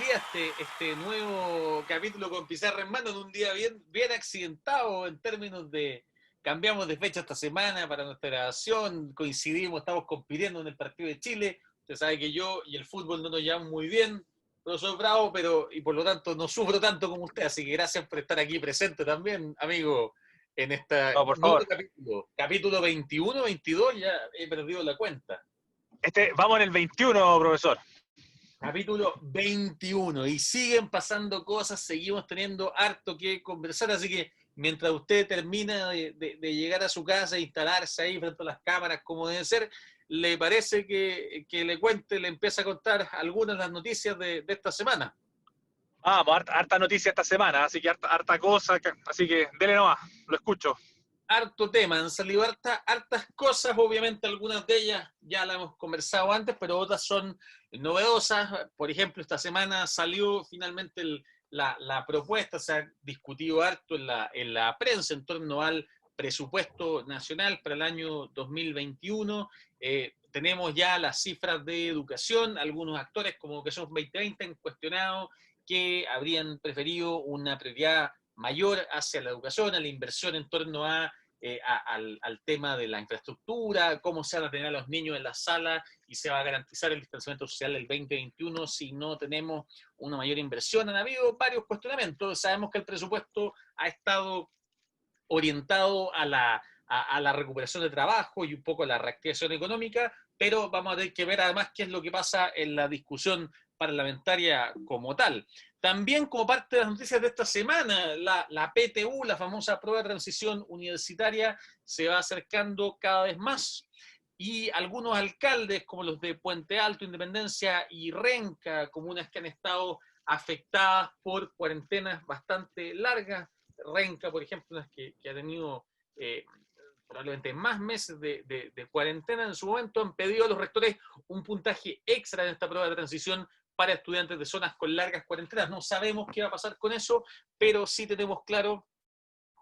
día este nuevo capítulo con Pizarra en mano en un día bien accidentado en términos de cambiamos de fecha esta semana para nuestra grabación, coincidimos, estamos compitiendo en el partido de Chile. Usted sabe que yo y el fútbol no nos llevamos muy bien, pero soy bravo, y por lo tanto no sufro tanto como usted, así que gracias por estar aquí presente también, amigo, en este No, por nuevo favor. capítulo 21, 22, ya he perdido la cuenta. Vamos en el 21, profesor. Capítulo 21 y siguen pasando cosas, seguimos teniendo harto que conversar, así que mientras usted termina de llegar a su casa e instalarse ahí frente a las cámaras como debe ser, ¿le parece que le cuente, le empiece a contar algunas de las noticias de esta semana? Vamos, harta noticia esta semana, así que harta cosa, así que dele nomás, lo escucho. Harto tema, han salido hartas cosas, obviamente algunas de ellas ya las hemos conversado antes, pero otras son novedosas. Por ejemplo, esta semana salió finalmente la propuesta, se ha discutido harto en la prensa en torno al presupuesto nacional para el año 2021. Tenemos ya las cifras de educación, algunos actores como que son 2020 han cuestionado que habrían preferido una prioridad mayor hacia la educación, a la inversión en torno al tema de la infraestructura, cómo se van a tener a los niños en la sala y se va a garantizar el distanciamiento social del 2021 si no tenemos una mayor inversión. Han habido varios cuestionamientos. Sabemos que el presupuesto ha estado orientado a la recuperación de trabajo y un poco a la reactivación económica, pero vamos a tener que ver además qué es lo que pasa en la discusión parlamentaria como tal. También como parte de las noticias de esta semana, la PTU, la famosa prueba de transición universitaria, se va acercando cada vez más y algunos alcaldes como los de Puente Alto, Independencia y Renca, comunas que han estado afectadas por cuarentenas bastante largas, Renca, por ejemplo, que ha tenido probablemente más meses de cuarentena en su momento, han pedido a los rectores un puntaje extra en esta prueba de transición para estudiantes de zonas con largas cuarentenas. No sabemos qué va a pasar con eso, pero sí tenemos claro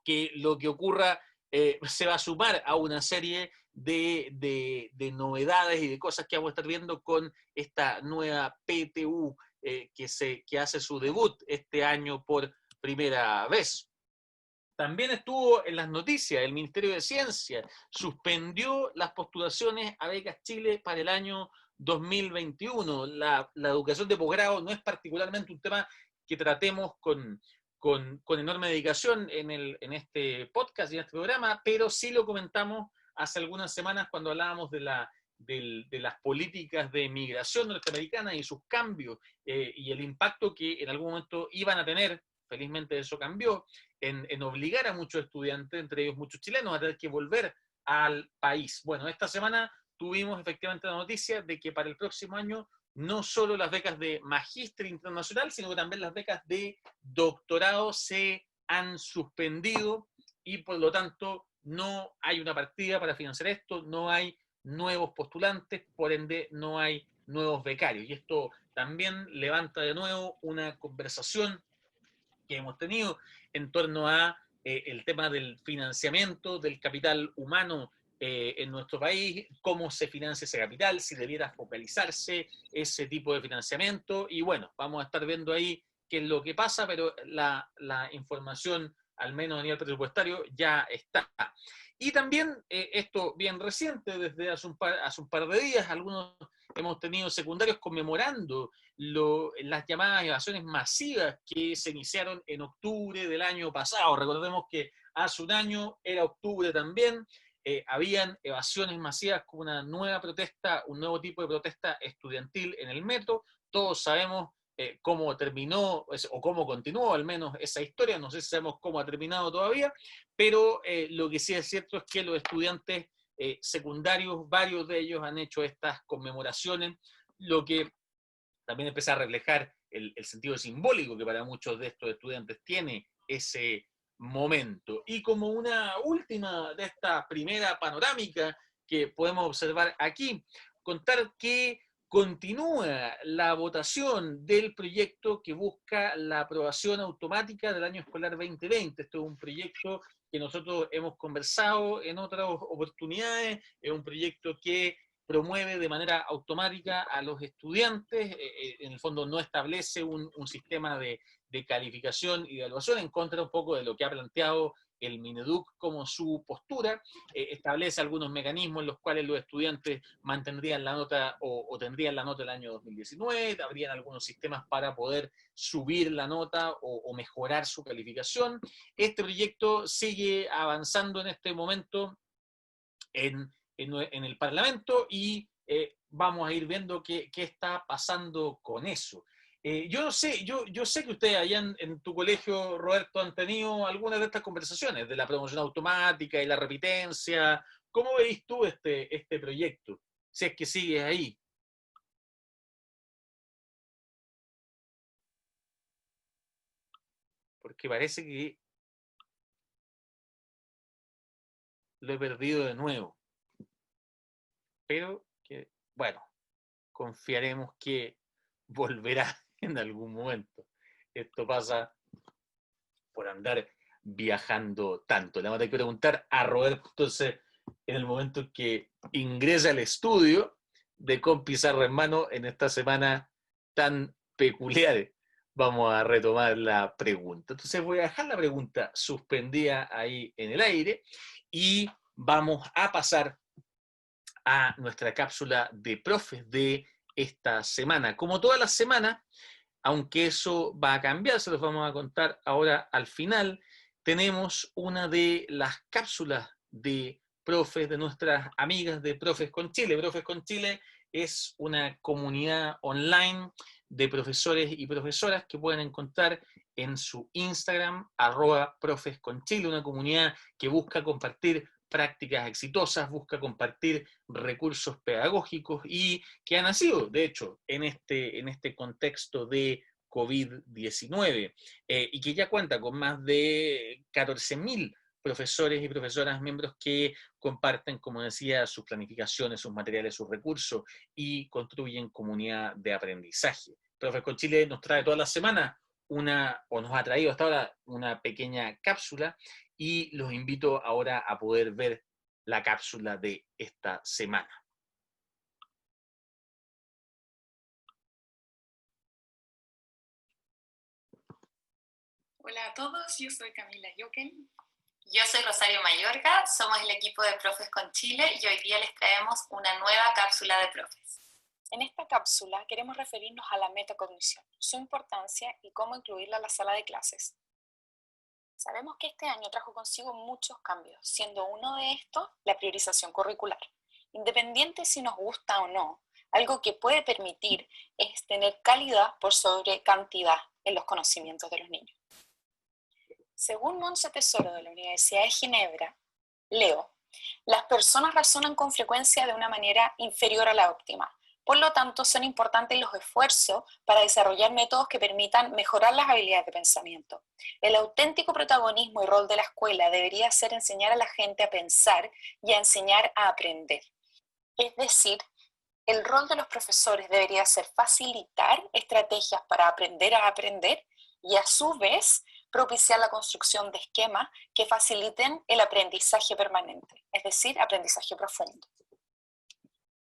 que lo que ocurra se va a sumar a una serie de novedades y de cosas que vamos a estar viendo con esta nueva PTU que hace su debut este año por primera vez. También estuvo en las noticias, el Ministerio de Ciencia suspendió las postulaciones a becas Chile para el año 2021. La educación de posgrado no es particularmente un tema que tratemos con enorme dedicación en este podcast y en este programa, pero sí lo comentamos hace algunas semanas cuando hablábamos de las políticas de migración norteamericana y sus cambios y el impacto que en algún momento iban a tener, felizmente eso cambió, en obligar a muchos estudiantes, entre ellos muchos chilenos, a tener que volver al país. Bueno, esta semana tuvimos efectivamente la noticia de que para el próximo año no solo las becas de magíster internacional, sino que también las becas de doctorado se han suspendido y por lo tanto no hay una partida para financiar esto, no hay nuevos postulantes, por ende no hay nuevos becarios. Y esto también levanta de nuevo una conversación que hemos tenido en torno a el tema del financiamiento del capital humano en nuestro país, cómo se financia ese capital, si debiera focalizarse ese tipo de financiamiento. Y bueno, vamos a estar viendo ahí qué es lo que pasa, pero la información, al menos a nivel presupuestario, ya está. Y también esto bien reciente, desde hace un par de días, algunos hemos tenido secundarios conmemorando las llamadas evasiones masivas que se iniciaron en octubre del año pasado. Recordemos que hace un año era octubre también, habían evasiones masivas con una nueva protesta, un nuevo tipo de protesta estudiantil en el metro. Todos sabemos cómo terminó o cómo continuó al menos esa historia, no sé si sabemos cómo ha terminado todavía, pero lo que sí es cierto es que los estudiantes secundarios, varios de ellos han hecho estas conmemoraciones, lo que también empieza a reflejar el sentido simbólico que para muchos de estos estudiantes tiene ese momento. Y como una última de esta primera panorámica que podemos observar aquí, contar que continúa la votación del proyecto que busca la aprobación automática del año escolar 2020. Esto es un proyecto que nosotros hemos conversado en otras oportunidades, es un proyecto que promueve de manera automática a los estudiantes, en el fondo no establece un sistema de calificación y de evaluación, en contra un poco de lo que ha planteado el Mineduc como su postura, establece algunos mecanismos en los cuales los estudiantes mantendrían la nota o tendrían la nota del año 2019, habrían algunos sistemas para poder subir la nota o mejorar su calificación. Este proyecto sigue avanzando en este momento en el Parlamento y vamos a ir viendo qué está pasando con eso. Yo no sé, yo sé que ustedes allá en tu colegio, Roberto, han tenido algunas de estas conversaciones de la promoción automática y la repitencia. ¿Cómo veis tú este proyecto? Si es que sigues ahí. Porque parece que lo he perdido de nuevo. Pero que, bueno, confiaremos que volverá en algún momento. Esto pasa por andar viajando tanto. Le vamos a tener que preguntar a Roberto, entonces, en el momento en que ingresa al estudio de Con Pizarra en Mano en esta semana tan peculiar. Vamos a retomar la pregunta. Entonces voy a dejar la pregunta suspendida ahí en el aire y vamos a pasar a nuestra cápsula de profes de esta semana. Como todas las semanas, aunque eso va a cambiar, se los vamos a contar ahora al final, tenemos una de las cápsulas de profes, de nuestras amigas de Profes con Chile. Profes con Chile es una comunidad online de profesores y profesoras que pueden encontrar en su Instagram, @profesconchile, una comunidad que busca compartir prácticas exitosas, busca compartir recursos pedagógicos y que ha nacido, de hecho, en este contexto de COVID-19 y que ya cuenta con más de 14.000 profesores y profesoras miembros que comparten, como decía, sus planificaciones, sus materiales, sus recursos y construyen comunidad de aprendizaje. Profes con Chile nos trae todas las semanas o nos ha traído hasta ahora una pequeña cápsula y los invito ahora a poder ver la cápsula de esta semana. Hola a todos, yo soy Camila Jochen. Yo soy Rosario Mayorga, somos el equipo de Profes con Chile y hoy día les traemos una nueva cápsula de profes. En esta cápsula queremos referirnos a la metacognición, su importancia y cómo incluirla en la sala de clases. Sabemos que este año trajo consigo muchos cambios, siendo uno de estos la priorización curricular. Independiente si nos gusta o no, algo que puede permitir es tener calidad por sobre cantidad en los conocimientos de los niños. Según Montse Tesoro de la Universidad de Ginebra, leo, las personas razonan con frecuencia de una manera inferior a la óptima. Por lo tanto, son importantes los esfuerzos para desarrollar métodos que permitan mejorar las habilidades de pensamiento. El auténtico protagonismo y rol de la escuela debería ser enseñar a la gente a pensar y a enseñar a aprender. Es decir, el rol de los profesores debería ser facilitar estrategias para aprender a aprender y a su vez propiciar la construcción de esquemas que faciliten el aprendizaje permanente, es decir, aprendizaje profundo.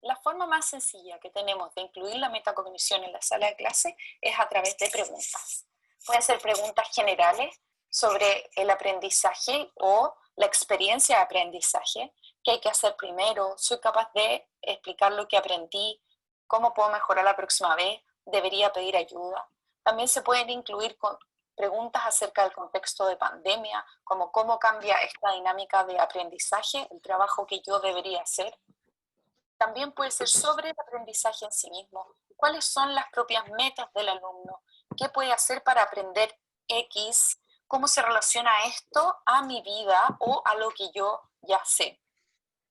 La forma más sencilla que tenemos de incluir la metacognición en la sala de clase es a través de preguntas. Pueden ser preguntas generales sobre el aprendizaje o la experiencia de aprendizaje, qué hay que hacer primero, soy capaz de explicar lo que aprendí, cómo puedo mejorar la próxima vez, debería pedir ayuda. También se pueden incluir preguntas acerca del contexto de pandemia, como cómo cambia esta dinámica de aprendizaje, el trabajo que yo debería hacer. También puede ser sobre el aprendizaje en sí mismo. ¿Cuáles son las propias metas del alumno? ¿Qué puede hacer para aprender X? ¿Cómo se relaciona esto a mi vida o a lo que yo ya sé?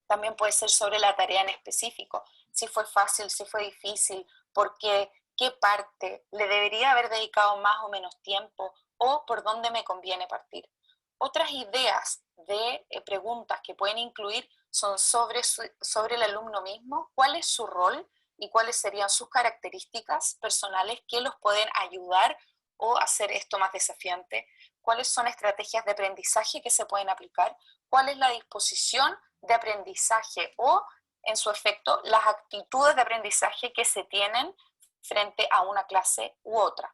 También puede ser sobre la tarea en específico. Si fue fácil, si fue difícil, por qué, qué parte le debería haber dedicado más o menos tiempo o por dónde me conviene partir. Otras ideas de preguntas que pueden incluir son sobre el alumno mismo, cuál es su rol y cuáles serían sus características personales que los pueden ayudar o hacer esto más desafiante, cuáles son estrategias de aprendizaje que se pueden aplicar, cuál es la disposición de aprendizaje o en su efecto las actitudes de aprendizaje que se tienen frente a una clase u otra.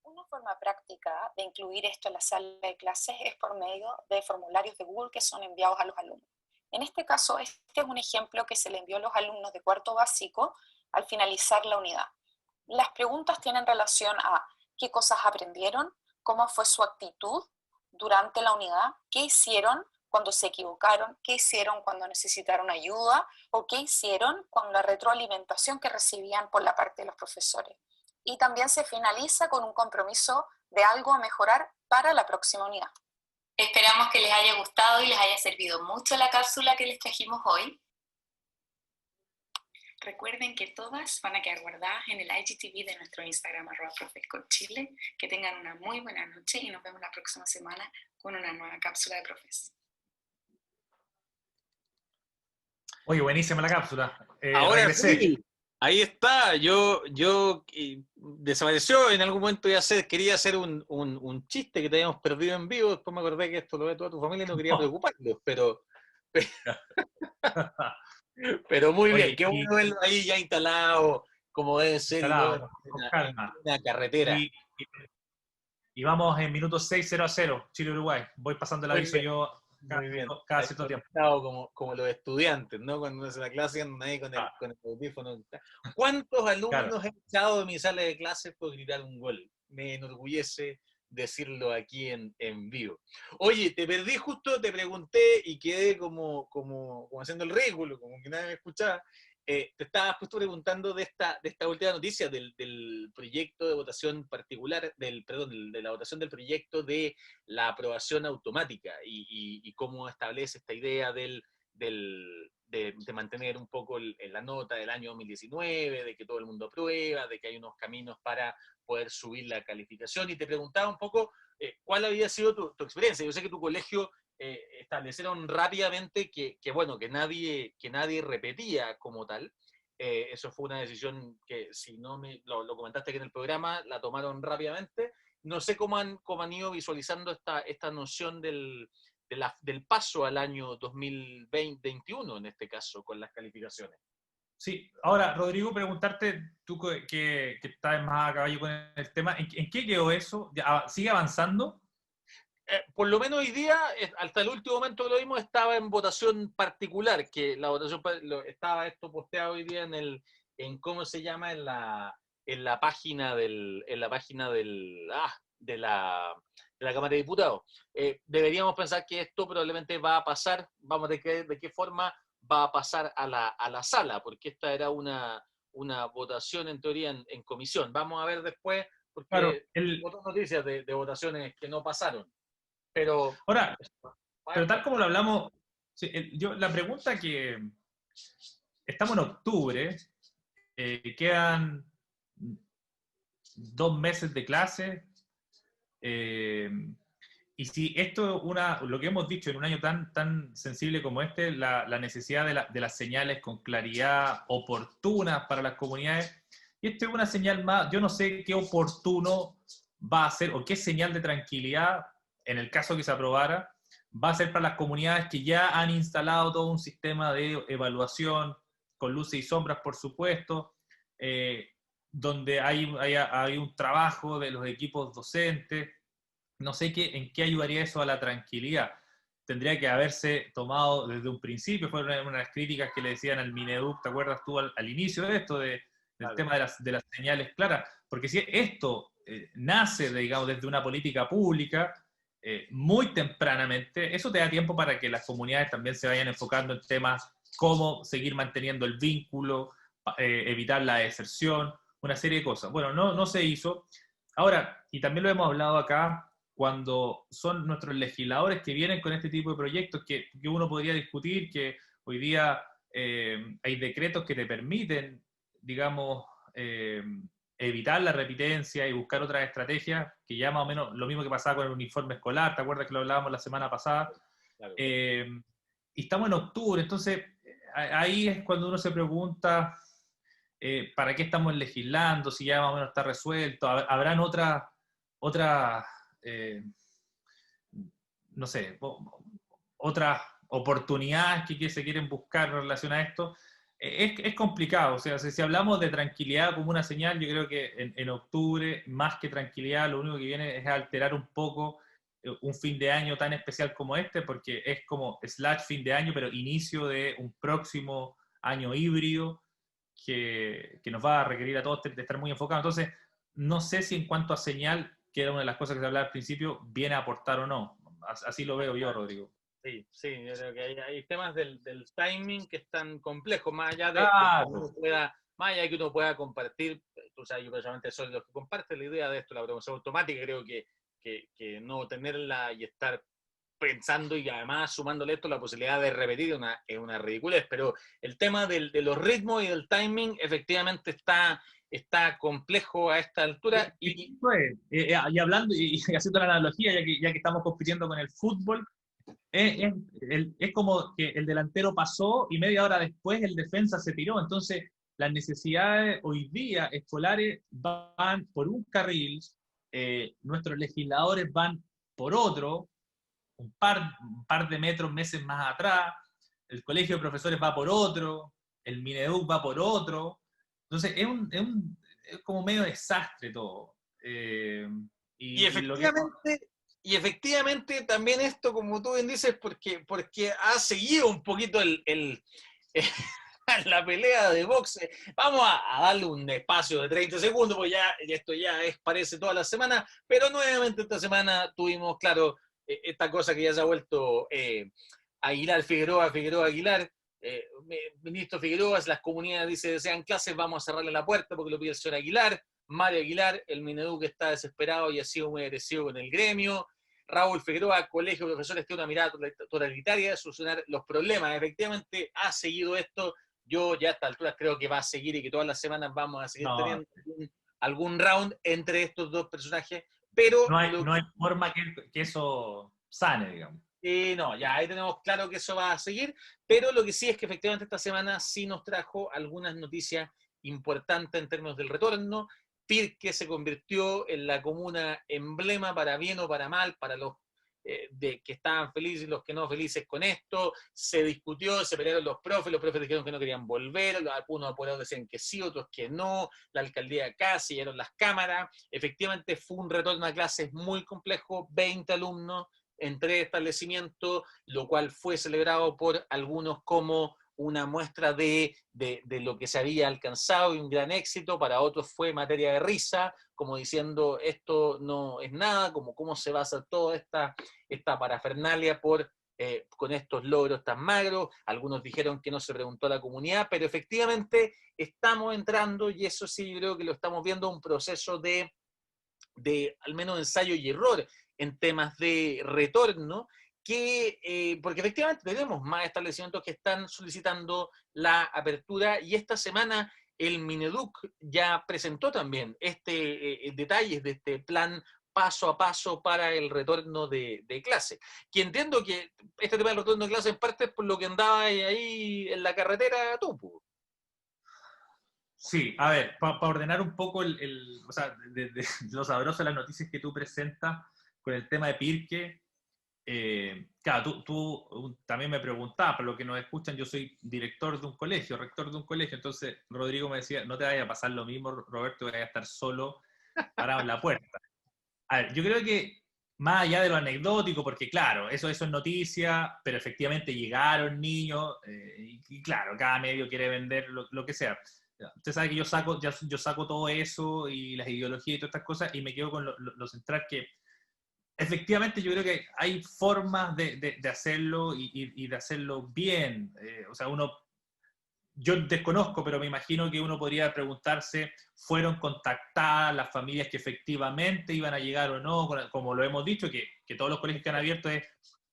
Una forma práctica de incluir esto en la sala de clases es por medio de formularios de Google que son enviados a los alumnos. En este caso, este es un ejemplo que se le envió a los alumnos de cuarto básico al finalizar la unidad. Las preguntas tienen relación a qué cosas aprendieron, cómo fue su actitud durante la unidad, qué hicieron cuando se equivocaron, qué hicieron cuando necesitaron ayuda o qué hicieron con la retroalimentación que recibían por la parte de los profesores. Y también se finaliza con un compromiso de algo a mejorar para la próxima unidad. Esperamos que les haya gustado y les haya servido mucho la cápsula que les trajimos hoy. Recuerden que todas van a quedar guardadas en el IGTV de nuestro Instagram @profesconchile. Que tengan una muy buena noche y nos vemos la próxima semana con una nueva cápsula de profes. Oye, buenísima la cápsula. Ahora Regresé. sí, ahí está. Yo desapareció en algún momento. Quería hacer un chiste que te habíamos perdido en vivo. Después me acordé que esto lo ve toda tu familia y no quería preocuparlos, pero muy Oye, bien. Qué bueno verlo ahí ya instalado, como debe ser, instalado, con calma. una carretera. Y vamos en minutos 6:00, Chile-Uruguay. Voy pasando el aviso yo Muy bien. cada cierto tiempo. Como los estudiantes, ¿no? Cuando uno hace la clase andan ahí con el audífono. ¿Cuántos alumnos he echado de mi sala de clases por gritar un gol? Me enorgullece decirlo aquí en vivo. Oye, te perdí justo, te pregunté y quedé como haciendo el ridículo, como que nadie me escuchaba. Te estaba justo preguntando de esta última noticia del proyecto de votación particular, de la votación del proyecto de la aprobación automática y cómo establece esta idea de mantener un poco la nota del año 2019, de que todo el mundo aprueba, de que hay unos caminos para poder subir la calificación. Y te preguntaba un poco cuál había sido tu experiencia. Yo sé que tu colegio establecieron rápidamente que nadie repetía como tal. Eso fue una decisión que, si no lo comentaste aquí en el programa, la tomaron rápidamente. No sé cómo han ido visualizando esta noción del paso al año 2021, en este caso, con las calificaciones. Sí, ahora, Rodrigo, preguntarte, tú que estás más a caballo con el tema, ¿en qué quedó eso? ¿Sigue avanzando? Por lo menos hoy día, hasta el último momento que lo vimos, estaba en votación particular, que la votación estaba esto posteado hoy día ¿cómo se llama? En la página de la Cámara de Diputados. Deberíamos pensar que esto probablemente va a pasar, vamos a ver de qué forma va a pasar a la sala, porque esta era una votación en teoría en comisión. Vamos a ver después, porque claro, otras noticias de votaciones que no pasaron. Pero tal como lo hablamos, sí, la pregunta que estamos en octubre, quedan 2 meses de clase, y si esto lo que hemos dicho en un año tan sensible como este, la necesidad de las señales con claridad oportunas para las comunidades, y esto es una señal más, yo no sé qué oportuno va a ser o qué señal de tranquilidad, en el caso que se aprobara, va a ser para las comunidades que ya han instalado todo un sistema de evaluación con luces y sombras, por supuesto, donde hay un trabajo de los equipos docentes. No sé en qué ayudaría eso a la tranquilidad. Tendría que haberse tomado desde un principio, fueron unas críticas que le decían al Mineduc, ¿te acuerdas tú al inicio de esto, del tema de las señales claras? Porque si esto nace, digamos, desde una política pública, muy tempranamente, eso te da tiempo para que las comunidades también se vayan enfocando en temas como seguir manteniendo el vínculo, evitar la deserción, una serie de cosas. Bueno, no se hizo. Ahora, y también lo hemos hablado acá, cuando son nuestros legisladores que vienen con este tipo de proyectos que uno podría discutir, que hoy día hay decretos que te permiten, digamos, evitar la repitencia y buscar otras estrategias, que ya más o menos lo mismo que pasaba con el uniforme escolar, ¿te acuerdas que lo hablábamos la semana pasada? Claro. Y estamos en octubre, entonces ahí es cuando uno se pregunta ¿para qué estamos legislando? Si ya más o menos está resuelto, ¿habrán otras no sé, otras oportunidades que se quieren buscar en relación a esto? Es complicado, o sea, si hablamos de tranquilidad como una señal, yo creo que en octubre, más que tranquilidad, lo único que viene es alterar un poco un fin de año tan especial como este, porque es como slash fin de año, pero inicio de un próximo año híbrido que nos va a requerir a todos de estar muy enfocados. Entonces, no sé si en cuanto a señal, que era una de las cosas que se hablaba al principio, viene a aportar o no. Así lo veo yo, Rodrigo. Sí, sí, yo creo que hay temas del timing que están complejos, más allá de que Claro. uno pueda, más allá de que uno pueda compartir, tú sabes, yo personalmente soy de los que comparte la idea de esto, la programación automática, creo que no tenerla y estar pensando y además sumándole esto la posibilidad de repetir es una ridiculez, pero el tema de los ritmos y del timing efectivamente está complejo a esta altura y Y hablando y haciendo la analogía, ya que estamos compitiendo con el fútbol, es como que el delantero pasó y media hora después el defensa se tiró. Entonces, las necesidades hoy día escolares van por un carril, nuestros legisladores van por otro, un par de metros, meses más atrás, el colegio de profesores va por otro, el Mineduc va por otro. Entonces, es como medio desastre todo. Y Lo que... efectivamente también esto, como tú bien dices, porque ha seguido un poquito la pelea de boxe. Vamos a darle un espacio de 30 segundos, porque ya esto ya parece toda la semana, pero nuevamente esta semana tuvimos, claro, esta cosa que ya se ha vuelto Aguilar, Figueroa, Figueroa, Aguilar. Ministro Figueroa, las comunidades dice desean clases, vamos a cerrarle la puerta porque lo pide el señor Aguilar. Mario Aguilar, el Mineduc está desesperado y ha sido muy agresivo con el gremio. Raúl Figueroa, colegio de profesores, tiene una mirada totalitaria de solucionar los problemas. Efectivamente, ha seguido esto. Yo ya a esta altura creo que va a seguir y que todas las semanas vamos a seguir No, teniendo algún round entre estos dos personajes, pero no hay forma que eso sane, digamos. no, ya ahí tenemos claro que eso va a seguir, pero lo que sí es que efectivamente esta semana sí nos trajo algunas noticias importantes en términos del retorno. Pirque se convirtió en la comuna emblema para bien o para mal, para los que estaban felices y los que no felices con esto. Se discutió, se pelearon los profes dijeron que no querían volver, algunos apurados decían que sí, otros que no, la alcaldía acá, sellaron las cámaras. Efectivamente fue un retorno a clases muy complejo, 20 alumnos en 3 establecimientos, lo cual fue celebrado por algunos como una muestra de lo que se había alcanzado y un gran éxito, para otros fue materia de risa, como diciendo esto no es nada, como cómo se va a hacer toda esta parafernalia con estos logros tan magros. Algunos dijeron que no se preguntó a la comunidad, pero efectivamente estamos entrando, y eso sí creo que lo estamos viendo, un proceso de al menos ensayo y error en temas de retorno, porque efectivamente tenemos más establecimientos que están solicitando la apertura, y esta semana el Mineduc ya presentó también detalles de este plan paso a paso para el retorno de clase. Que entiendo que este tema del retorno de clase en parte es por lo que andaba ahí en la carretera tú. Sí, a ver, para ordenar un poco o sea, de lo sabroso de las noticias que tú presentas con el tema de Pirque, claro, tú también me preguntabas, por lo que nos escuchan, yo soy director de un colegio, rector de un colegio, entonces Rodrigo me decía, no te vaya a pasar lo mismo, Roberto, vaya a estar solo parado en la puerta. A ver, yo creo que más allá de lo anecdótico, porque claro, eso es noticia, pero efectivamente llegaron niños, y claro, cada medio quiere vender lo que sea. Usted sabe que yo saco todo eso y las ideologías y todas estas cosas y me quedo con lo central que efectivamente yo creo que hay formas de hacerlo y de hacerlo bien. O sea, yo desconozco, pero me imagino que uno podría preguntarse, ¿fueron contactadas las familias que efectivamente iban a llegar o no? Como lo hemos dicho, que todos los colegios que han abierto es,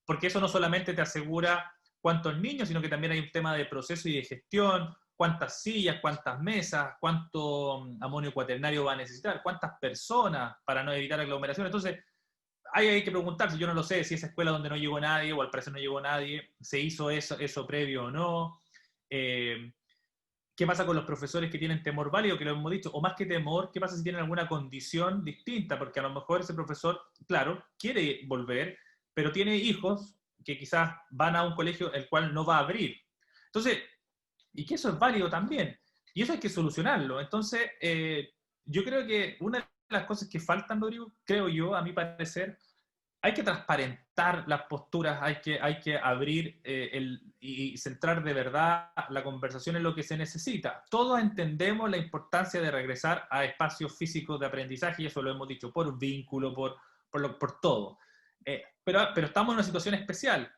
porque eso no solamente te asegura cuántos niños, sino que también hay un tema de proceso y de gestión, cuántas sillas, cuántas mesas, cuánto amonio cuaternario va a necesitar, cuántas personas para no evitar aglomeraciones. Entonces, hay que preguntarse, yo no lo sé, si esa escuela donde no llegó nadie o al parecer no llegó nadie, se hizo eso previo o no. ¿Qué pasa con los profesores que tienen temor válido, que lo hemos dicho? O más que temor, ¿qué pasa si tienen alguna condición distinta? Porque a lo mejor ese profesor, claro, quiere volver, pero tiene hijos que quizás van a un colegio el cual no va a abrir. Entonces, y que eso es válido también. Y eso hay que solucionarlo. Entonces, yo creo que una de las cosas que faltan, Rodrigo, creo yo, a mi parecer, hay que transparentar las posturas, hay que abrir y centrar de verdad la conversación en lo que se necesita. Todos entendemos la importancia de regresar a espacios físicos de aprendizaje, y eso lo hemos dicho, por vínculo, por todo. Pero estamos en una situación especial.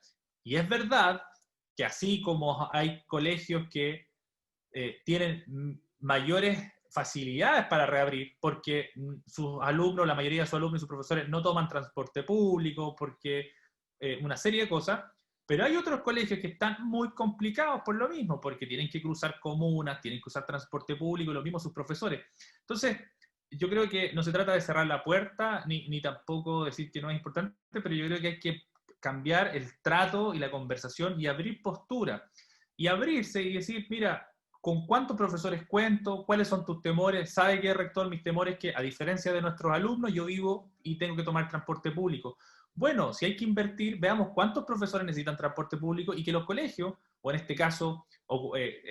Y es verdad que así como hay colegios que tienen mayores facilidades para reabrir porque sus alumnos, la mayoría de sus alumnos y sus profesores no toman transporte público, porque una serie de cosas, pero hay otros colegios que están muy complicados por lo mismo, porque tienen que cruzar comunas, tienen que usar transporte público, lo mismo sus profesores. Entonces, yo creo que no se trata de cerrar la puerta, ni tampoco decir que no es importante, pero yo creo que hay que cambiar el trato y la conversación y abrir postura. Y abrirse y decir, mira, ¿con cuántos profesores cuento? ¿Cuáles son tus temores? ¿Sabe qué, rector? Mis temores es que, a diferencia de nuestros alumnos, yo vivo y tengo que tomar transporte público. Bueno, si hay que invertir, veamos cuántos profesores necesitan transporte público y que los colegios, o en este caso,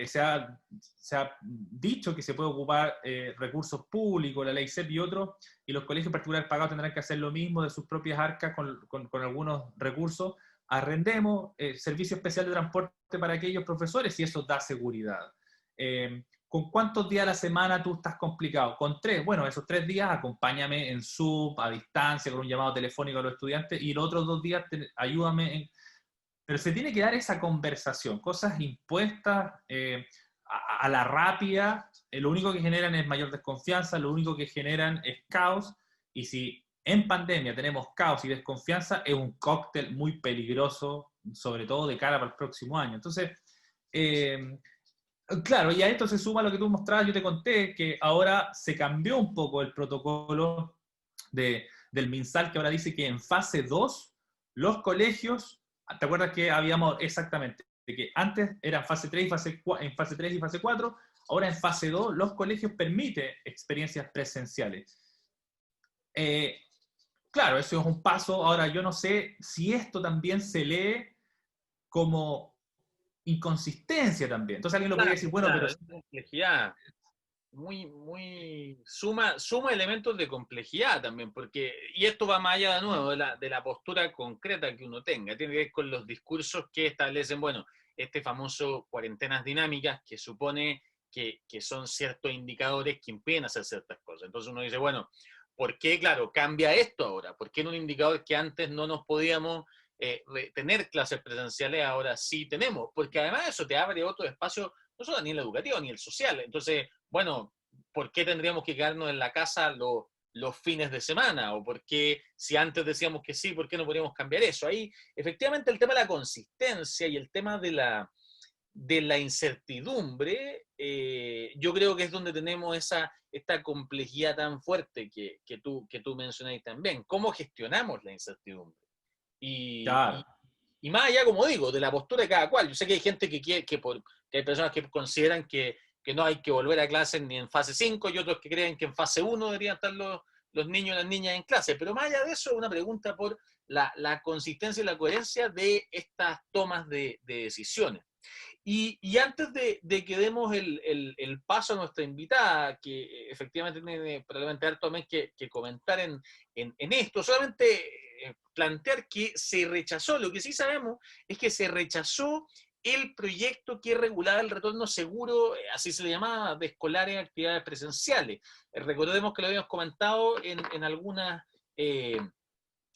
se ha dicho que se puede ocupar recursos públicos, la ley CEP y otros, y los colegios particulares pagados tendrán que hacer lo mismo de sus propias arcas con algunos recursos. Arrendemos servicio especial de transporte para aquellos profesores y eso da seguridad. ¿Con cuántos días a la semana tú estás complicado? Con 3. Bueno, esos 3 días acompáñame en Zoom, a distancia, con un llamado telefónico a los estudiantes, y los otros 2 días ayúdame. Pero se tiene que dar esa conversación. Cosas impuestas a la rápida, lo único que generan es mayor desconfianza, lo único que generan es caos, y si en pandemia tenemos caos y desconfianza, es un cóctel muy peligroso, sobre todo de cara para el próximo año. Entonces, claro, y a esto se suma lo que tú mostrabas, yo te conté que ahora se cambió un poco el protocolo del MinSal, que ahora dice que en fase 2 los colegios, ¿te acuerdas que habíamos exactamente? Que antes eran fase 3 y en fase 3 y fase 4, ahora en fase 2 los colegios permiten experiencias presenciales. Claro, eso es un paso. Ahora, yo no sé si esto también se lee como inconsistencia también. Entonces alguien lo podría decir, bueno, claro, pero... es complejidad. Suma elementos de complejidad también, porque, y esto va más allá de nuevo de la postura concreta que uno tenga, tiene que ver con los discursos que establecen, bueno, este famoso cuarentenas dinámicas que supone que son ciertos indicadores que impiden hacer ciertas cosas. Entonces uno dice, bueno, ¿por qué, claro, cambia esto ahora? ¿Por qué en un indicador que antes no nos podíamos tener clases presenciales, ahora sí tenemos? Porque además eso te abre otro espacio, no solo ni el educativo, ni el social. Entonces, bueno, ¿por qué tendríamos que quedarnos en la casa los fines de semana? ¿O por qué, si antes decíamos que sí, por qué no podríamos cambiar eso? Ahí, efectivamente, el tema de la consistencia y el tema de la incertidumbre, yo creo que es donde tenemos esta complejidad tan fuerte que tú mencionáis también. ¿Cómo gestionamos la incertidumbre? Y, Claro. y, y más allá, como digo, de la postura de cada cual. Yo sé que hay gente que hay personas que consideran que no hay que volver a clases ni en fase 5 y otros que creen que en fase 1 deberían estar los niños y las niñas en clase. Pero más allá de eso, una pregunta por la consistencia y la coherencia de estas tomas de decisiones. Y antes de que demos el paso a nuestra invitada, que efectivamente tiene probablemente harto también que comentar en esto, solamente plantear que se rechazó, lo que sí sabemos es que se rechazó el proyecto que regulaba el retorno seguro, así se le llamaba, de escolares a actividades presenciales. Recordemos que lo habíamos comentado en algunas... en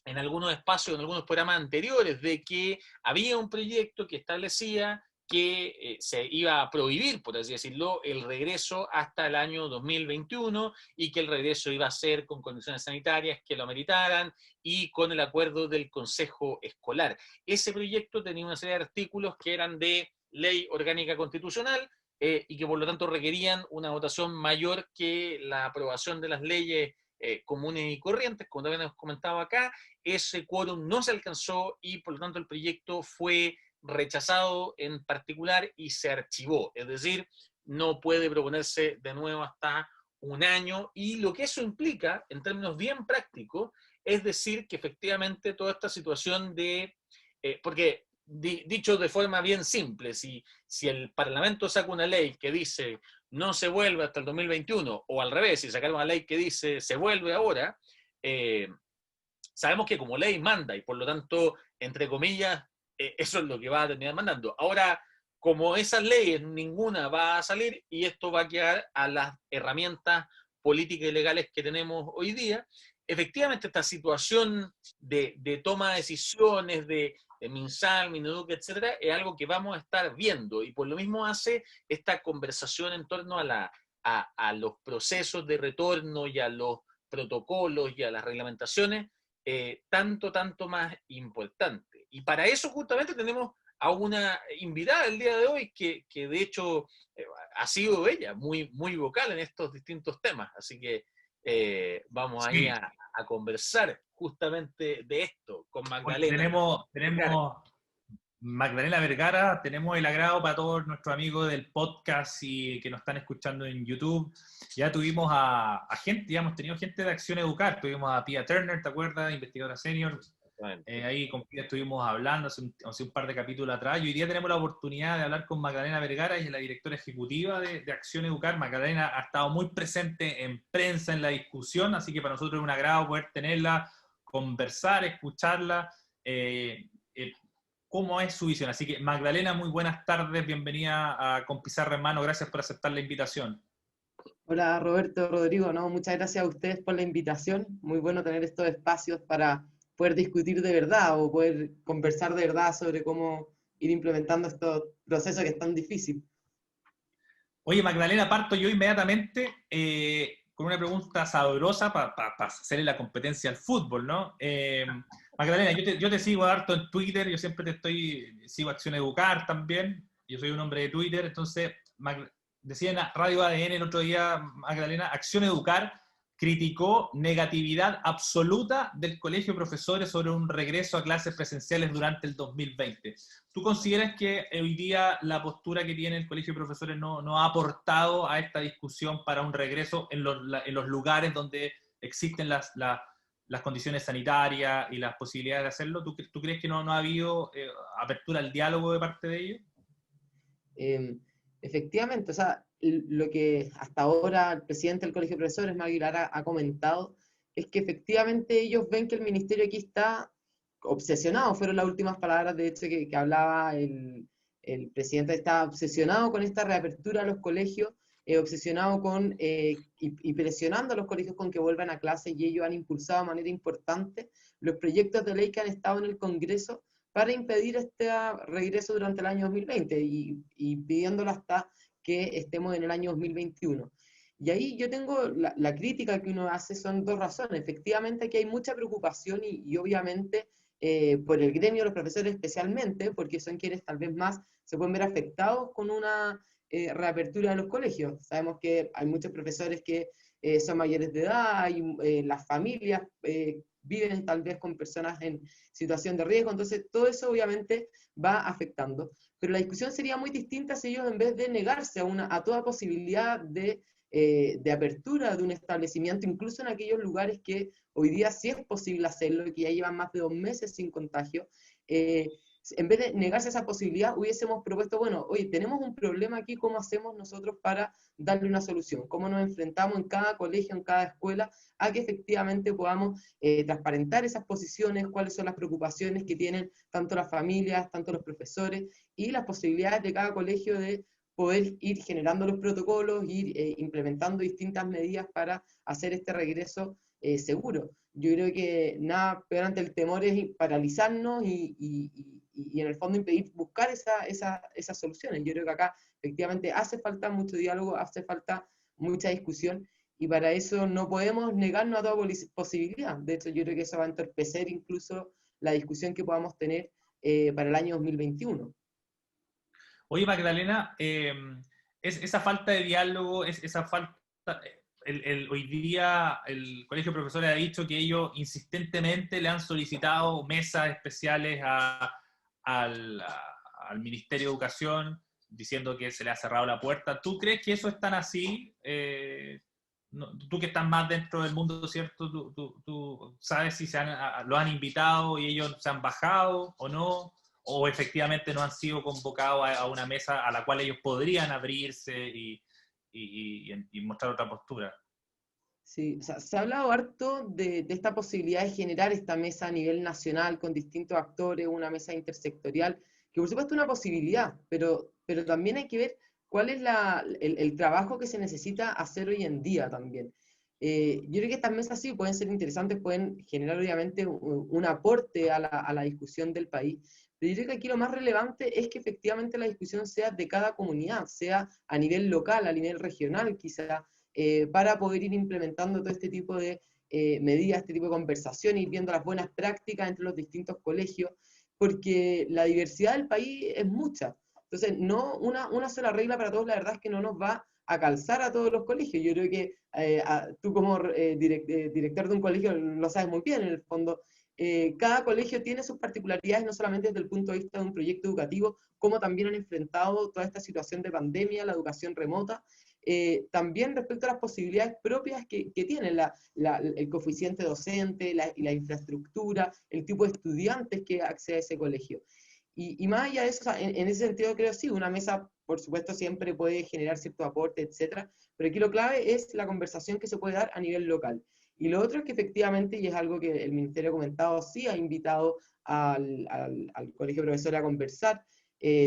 algunos espacios, en algunos programas anteriores, de que había un proyecto que establecía que se iba a prohibir, por así decirlo, el regreso hasta el año 2021 y que el regreso iba a ser con condiciones sanitarias que lo ameritaran y con el acuerdo del Consejo Escolar. Ese proyecto tenía una serie de artículos que eran de ley orgánica constitucional y que por lo tanto requerían una votación mayor que la aprobación de las leyes comunes y corrientes, como también hemos comentado acá. Ese quórum no se alcanzó y por lo tanto el proyecto fue rechazado en particular y se archivó, es decir, no puede proponerse de nuevo hasta un año, y lo que eso implica en términos bien prácticos es decir que efectivamente toda esta situación porque dicho de forma bien simple, si el Parlamento saca una ley que dice no se vuelve hasta el 2021, o al revés, si sacara una ley que dice se vuelve ahora, sabemos que como ley manda, y por lo tanto, entre comillas, eso es lo que va a terminar mandando. Ahora, como esas leyes ninguna va a salir, y esto va a quedar a las herramientas políticas y legales que tenemos hoy día, efectivamente esta situación de toma de decisiones, de MinSal, Mineduc, etcétera, es algo que vamos a estar viendo, y por lo mismo hace esta conversación en torno a los procesos de retorno y a los protocolos y a las reglamentaciones tanto más importante. Y para eso justamente tenemos a una invitada el día de hoy que de hecho ha sido ella muy vocal en estos distintos temas. Así que vamos ahí a conversar justamente de esto con Magdalena. Tenemos Magdalena Vergara, tenemos el agrado para todos nuestros amigos del podcast y que nos están escuchando en YouTube. Ya tuvimos a gente, ya hemos tenido gente de Acción Educar, tuvimos a Pia Turner, ¿te acuerdas? Investigadora senior. Ahí con Pia estuvimos hablando hace un par de capítulos atrás, y hoy día tenemos la oportunidad de hablar con Magdalena Vergara, ella es la directora ejecutiva de Acción Educar. Magdalena ha estado muy presente en prensa, en la discusión, así que para nosotros es un agrado poder tenerla, conversar, escucharla, cómo es su visión. Así que Magdalena, muy buenas tardes, bienvenida a Con Pizarra en Mano, gracias por aceptar la invitación. Hola Roberto, Rodrigo, no, muchas gracias a ustedes por la invitación, muy bueno tener estos espacios para poder discutir de verdad o poder conversar de verdad sobre cómo ir implementando estos procesos que es tan difícil. Oye Magdalena, parto yo inmediatamente con una pregunta sabrosa para hacerle la competencia al fútbol, ¿no? Magdalena, yo te sigo harto en Twitter, yo siempre sigo Acción Educar también, yo soy un hombre de Twitter, entonces decía en Radio ADN el otro día, Magdalena, Acción Educar criticó negatividad absoluta del Colegio de Profesores sobre un regreso a clases presenciales durante el 2020. ¿Tú consideras que hoy día la postura que tiene el Colegio de Profesores no ha aportado a esta discusión para un regreso en los lugares donde existen las condiciones sanitarias y las posibilidades de hacerlo? ¿Tú crees que no ha habido apertura al diálogo de parte de ellos? Efectivamente, o sea, lo que hasta ahora el presidente del Colegio de Profesores, Mario Aguilar, ha comentado es que efectivamente ellos ven que el ministerio aquí está obsesionado, fueron las últimas palabras de hecho que hablaba el presidente, está obsesionado con esta reapertura a los colegios, obsesionado con y presionando a los colegios con que vuelvan a clase, y ellos han impulsado de manera importante los proyectos de ley que han estado en el Congreso para impedir este regreso durante el año 2020 y pidiéndolo hasta que estemos en el año 2021. Y ahí yo tengo la crítica que uno hace son dos razones. Efectivamente aquí hay mucha preocupación y obviamente por el gremio de los profesores especialmente, porque son quienes tal vez más se pueden ver afectados con una reapertura de los colegios. Sabemos que hay muchos profesores que son mayores de edad, y las familias viven tal vez con personas en situación de riesgo, entonces todo eso obviamente va afectando. Pero la discusión sería muy distinta si ellos, en vez de negarse a toda posibilidad de apertura de un establecimiento, incluso en aquellos lugares que hoy día sí es posible hacerlo y que ya llevan más de 2 meses sin contagio, en vez de negarse esa posibilidad, hubiésemos propuesto, bueno, oye, tenemos un problema aquí, ¿cómo hacemos nosotros para darle una solución? ¿Cómo nos enfrentamos en cada colegio, en cada escuela, a que efectivamente podamos transparentar esas posiciones, cuáles son las preocupaciones que tienen tanto las familias, tanto los profesores, y las posibilidades de cada colegio de poder ir generando los protocolos, ir implementando distintas medidas para hacer este regreso seguro? Yo creo que nada peor ante el temor es paralizarnos y en el fondo impedir buscar esas soluciones. Yo creo que acá efectivamente hace falta mucho diálogo, hace falta mucha discusión, y para eso no podemos negarnos a toda posibilidad. De hecho, yo creo que eso va a entorpecer incluso la discusión que podamos tener para el año 2021. Oye, Magdalena, esa falta de diálogo, esa falta... hoy día el Colegio de Profesores ha dicho que ellos insistentemente le han solicitado mesas especiales al Ministerio de Educación, diciendo que se le ha cerrado la puerta. ¿Tú crees que eso es tan así? Tú que estás más dentro del mundo, ¿cierto? ¿Tú sabes si lo han invitado y ellos se han bajado o no? o efectivamente no han sido convocados a una mesa a la cual ellos podrían abrirse y mostrar otra postura. Sí, o sea, se ha hablado harto de esta posibilidad de generar esta mesa a nivel nacional con distintos actores, una mesa intersectorial, que por supuesto es una posibilidad, pero también hay que ver cuál es el trabajo que se necesita hacer hoy en día también. Yo creo que estas mesas sí pueden ser interesantes, pueden generar obviamente un aporte a la discusión del país, pero yo creo que aquí lo más relevante es que efectivamente la discusión sea de cada comunidad, sea a nivel local, a nivel regional quizá, para poder ir implementando todo este tipo de medidas, este tipo de conversación, ir viendo las buenas prácticas entre los distintos colegios, porque la diversidad del país es mucha. Entonces, no una sola regla para todos, la verdad es que no nos va a calzar a todos los colegios. Yo creo que tú como director de un colegio lo sabes muy bien, en el fondo. Cada colegio tiene sus particularidades, no solamente desde el punto de vista de un proyecto educativo, como también han enfrentado toda esta situación de pandemia, la educación remota, también respecto a las posibilidades propias que tienen el coeficiente docente, la infraestructura, el tipo de estudiantes que accede a ese colegio. Y más allá de eso, o sea, en ese sentido creo sí, una mesa, por supuesto, siempre puede generar cierto aporte, etcétera, pero aquí lo clave es la conversación que se puede dar a nivel local. Y lo otro es que efectivamente, y es algo que el Ministerio ha comentado, sí ha invitado al Colegio de Profesores a conversar,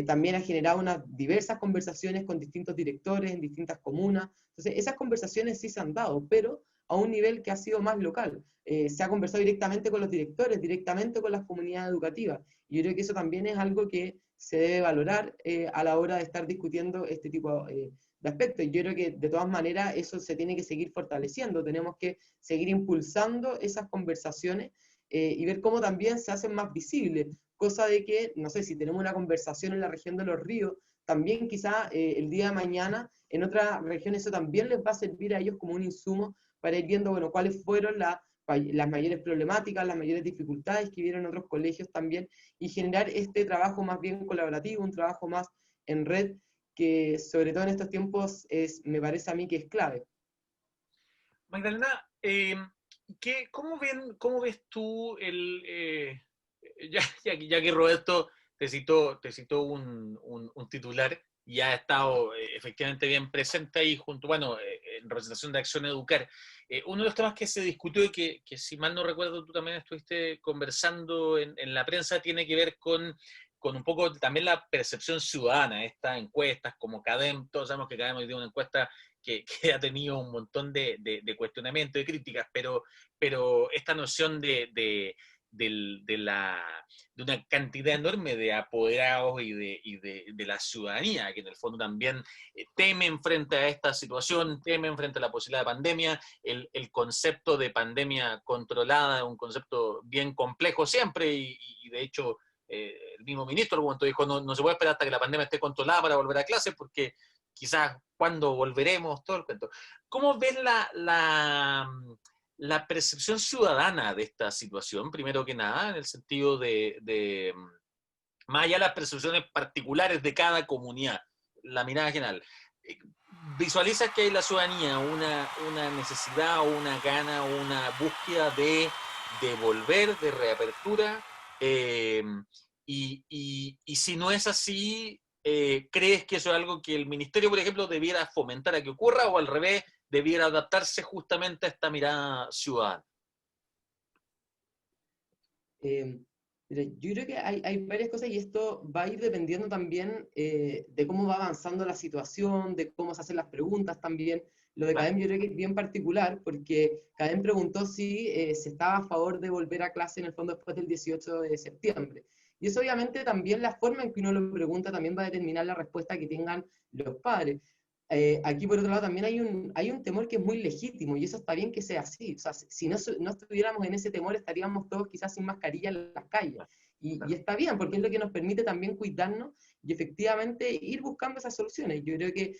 también ha generado unas diversas conversaciones con distintos directores en distintas comunas. Entonces, esas conversaciones sí se han dado, pero a un nivel que ha sido más local. Se ha conversado directamente con los directores, directamente con las comunidades educativas. Y yo creo que eso también es algo que se debe valorar a la hora de estar discutiendo este tipo de aspectos. Yo creo que de todas maneras eso se tiene que seguir fortaleciendo. Tenemos que seguir impulsando esas conversaciones y ver cómo también se hacen más visibles. Cosa de que, no sé, si tenemos una conversación en la región de los ríos, también quizá el día de mañana en otras regiones eso también les va a servir a ellos como un insumo para ir viendo, bueno, cuáles fueron las mayores problemáticas, las mayores dificultades que vieron otros colegios también, y generar este trabajo más bien colaborativo, un trabajo más en red, que sobre todo en estos tiempos me parece a mí que es clave. Magdalena, ¿cómo ves tú ya que Roberto te citó un titular y ha estado efectivamente bien presente ahí junto, bueno, en representación de Acción Educar? Uno de los temas que se discutió y que si mal no recuerdo tú también estuviste conversando en la prensa tiene que ver con un poco también la percepción ciudadana. Estas encuestas como CADEM, todos sabemos que CADEM hoy tiene una encuesta que ha tenido un montón de cuestionamientos, de críticas, pero esta noción de una cantidad enorme de apoderados y de la ciudadanía, que en el fondo también temen frente a esta situación, temen frente a la posibilidad de pandemia. El concepto de pandemia controlada es un concepto bien complejo siempre, y de hecho el mismo ministro algún momento dijo, no se puede esperar hasta que la pandemia esté controlada para volver a clases, porque quizás cuándo volveremos, todo el cuento. ¿Cómo ves la percepción ciudadana de esta situación, primero que nada, en el sentido de más allá de las percepciones particulares de cada comunidad, la mirada general? ¿Visualizas que hay la ciudadanía una necesidad o una gana o una búsqueda de volver, de reapertura? Y si no es así, ¿crees que eso es algo que el Ministerio, por ejemplo, debiera fomentar a que ocurra, o al revés, debiera adaptarse justamente a esta mirada ciudadana? Mira, yo creo que hay varias cosas y esto va a ir dependiendo también de cómo va avanzando la situación, de cómo se hacen las preguntas también. Lo de CADEM yo creo que es bien particular porque CADEM preguntó si se estaba a favor de volver a clase en el fondo después del 18 de septiembre. Y eso obviamente también la forma en que uno lo pregunta también va a determinar la respuesta que tengan los padres. Aquí por otro lado también hay un temor que es muy legítimo y eso está bien que sea así. O sea, si no estuviéramos en ese temor estaríamos todos quizás sin mascarilla en las calles. Y está bien, porque es lo que nos permite también cuidarnos y efectivamente ir buscando esas soluciones. Yo creo que,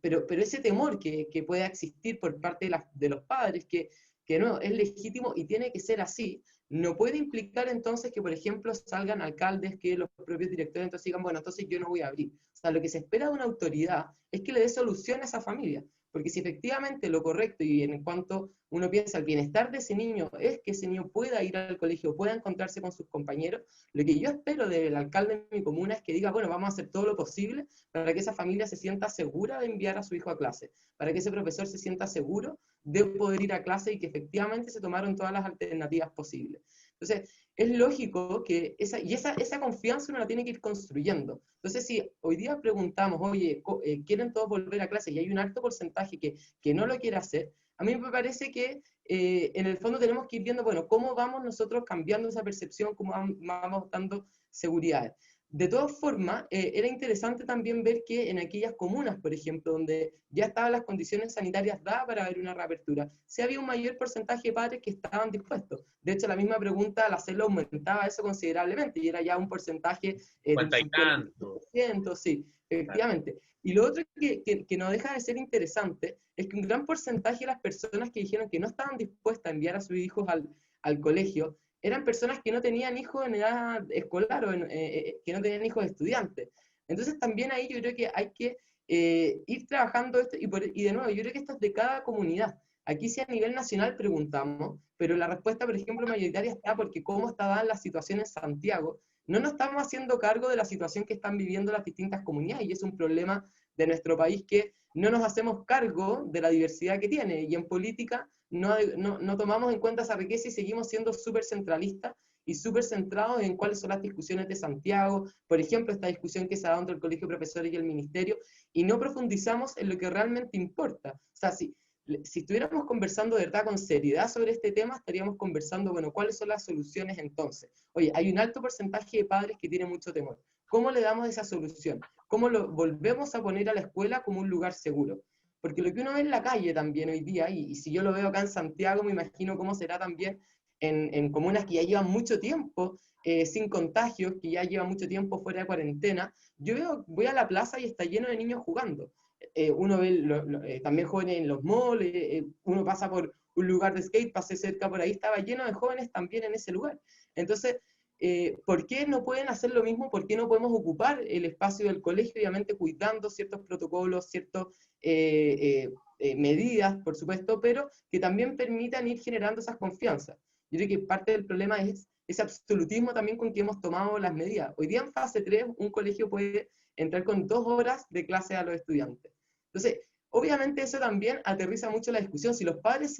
pero ese temor que pueda existir por parte de los padres, que no, es legítimo y tiene que ser así, no puede implicar entonces que, por ejemplo, salgan alcaldes, que los propios directores entonces digan, bueno, entonces yo no voy a abrir. O sea, lo que se espera de una autoridad es que le dé solución a esa familia. porque si efectivamente lo correcto y en cuanto uno piensa el bienestar de ese niño es que ese niño pueda ir al colegio, pueda encontrarse con sus compañeros, lo que yo espero del alcalde de mi comuna es que diga, bueno, vamos a hacer todo lo posible para que esa familia se sienta segura de enviar a su hijo a clase, para que ese profesor se sienta seguro de poder ir a clase y que efectivamente se tomaron todas las alternativas posibles. Entonces, es lógico que esa confianza uno la tiene que ir construyendo. Entonces, si hoy día preguntamos, oye, ¿quieren todos volver a clase? Y hay un alto porcentaje que no lo quiere hacer, a mí me parece que en el fondo tenemos que ir viendo, bueno, cómo vamos nosotros cambiando esa percepción, cómo vamos dando seguridad. De todas formas, era interesante también ver que en aquellas comunas, por ejemplo, donde ya estaban las condiciones sanitarias dadas para ver una reapertura, sí había un mayor porcentaje de padres que estaban dispuestos. De hecho, la misma pregunta al hacerlo aumentaba eso considerablemente, y era ya un porcentaje del 50%, sí, efectivamente. Claro. Y lo otro que no deja de ser interesante es que un gran porcentaje de las personas que dijeron que no estaban dispuestas a enviar a sus hijos al colegio, eran personas que no tenían hijos en edad escolar o que no tenían hijos estudiantes. Entonces también ahí yo creo que hay que ir trabajando esto, y de nuevo, yo creo que esto es de cada comunidad. Aquí sí a nivel nacional preguntamos, pero la respuesta, por ejemplo, mayoritaria está porque cómo estaban las situaciones en Santiago, no nos estamos haciendo cargo de la situación que están viviendo las distintas comunidades, y es un problema de nuestro país que no nos hacemos cargo de la diversidad que tiene, y en política no tomamos en cuenta esa riqueza y seguimos siendo súper centralistas y súper centrados en cuáles son las discusiones de Santiago, por ejemplo, esta discusión que se ha dado entre el Colegio de Profesores y el Ministerio, y no profundizamos en lo que realmente importa. O sea, si estuviéramos conversando de verdad con seriedad sobre este tema, estaríamos conversando, bueno, ¿cuáles son las soluciones entonces? Oye, hay un alto porcentaje de padres que tienen mucho temor. ¿Cómo le damos esa solución? ¿Cómo lo volvemos a poner a la escuela como un lugar seguro? Porque lo que uno ve en la calle también hoy día, y si yo lo veo acá en Santiago, me imagino cómo será también en comunas que ya llevan mucho tiempo sin contagios, que ya llevan mucho tiempo fuera de cuarentena, voy a la plaza y está lleno de niños jugando. Uno ve también jóvenes en los malls, uno pasa por un lugar de skate, pasé cerca por ahí, estaba lleno de jóvenes también en ese lugar. Entonces, ¿por qué no pueden hacer lo mismo? ¿Por qué no podemos ocupar el espacio del colegio, obviamente cuidando ciertos protocolos, ciertas medidas, por supuesto, pero que también permitan ir generando esas confianzas? Yo creo que parte del problema es ese absolutismo también con que hemos tomado las medidas. Hoy día en fase 3 un colegio puede entrar con 2 horas de clase a los estudiantes. Entonces, obviamente eso también aterriza mucho la discusión. Si los padres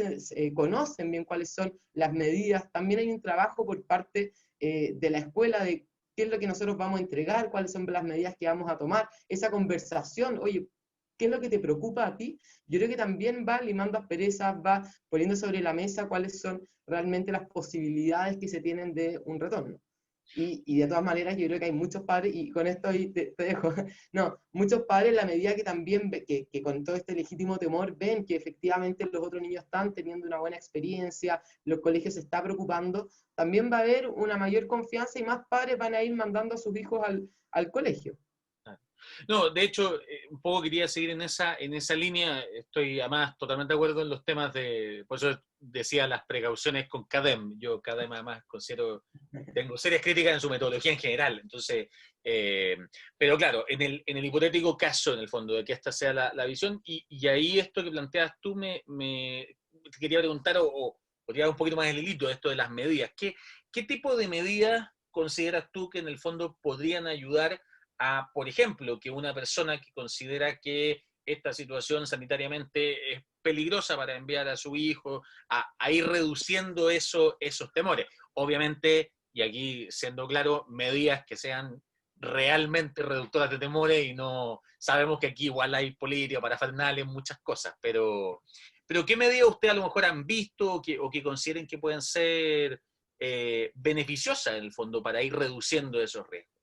conocen bien cuáles son las medidas, también hay un trabajo por parte de la escuela de qué es lo que nosotros vamos a entregar, cuáles son las medidas que vamos a tomar, esa conversación, oye, ¿qué es lo que te preocupa a ti? Yo creo que también va limando asperezas, va poniendo sobre la mesa cuáles son realmente las posibilidades que se tienen de un retorno. Y de todas maneras yo creo que hay muchos padres, y con esto ahí te dejo, no, muchos padres en la medida que también, que con todo este legítimo temor ven que efectivamente los otros niños están teniendo una buena experiencia, los colegios se están preocupando, también va a haber una mayor confianza y más padres van a ir mandando a sus hijos al colegio. No, de hecho, un poco quería seguir en esa línea. Estoy además totalmente de acuerdo en los temas por eso decía las precauciones con CADEM. Yo CADEM además tengo serias críticas en su metodología en general. Entonces, pero claro, en el hipotético caso, en el fondo, de que esta sea la visión, y ahí esto que planteas tú me quería preguntar, o tirar un poquito más el hilito de esto de las medidas. ¿Qué tipo de medidas consideras tú que en el fondo podrían ayudar a, por ejemplo, que una persona que considera que esta situación sanitariamente es peligrosa para enviar a su hijo, a ir reduciendo esos temores? Obviamente, y aquí siendo claro, medidas que sean realmente reductoras de temores, y no sabemos que aquí igual hay política, parafernales, muchas cosas, pero ¿qué medidas ustedes a lo mejor han visto o que consideren que pueden ser beneficiosas en el fondo para ir reduciendo esos riesgos?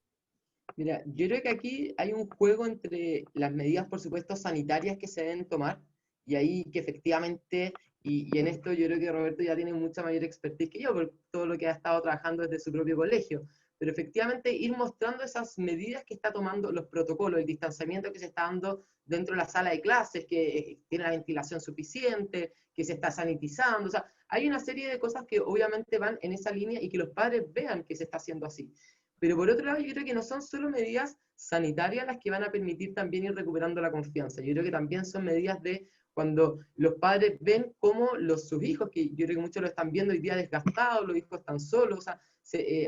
Mira, yo creo que aquí hay un juego entre las medidas, por supuesto, sanitarias que se deben tomar, y ahí que efectivamente, y en esto yo creo que Roberto ya tiene mucha mayor expertise que yo, por todo lo que ha estado trabajando desde su propio colegio, pero efectivamente ir mostrando esas medidas que está tomando, los protocolos, el distanciamiento que se está dando dentro de la sala de clases, que tiene la ventilación suficiente, que se está sanitizando, o sea, hay una serie de cosas que obviamente van en esa línea y que los padres vean que se está haciendo así. Pero por otro lado, yo creo que no son solo medidas sanitarias las que van a permitir también ir recuperando la confianza. Yo creo que también son medidas de cuando los padres ven cómo sus hijos, que yo creo que muchos lo están viendo hoy día desgastados, los hijos están solos, o sea,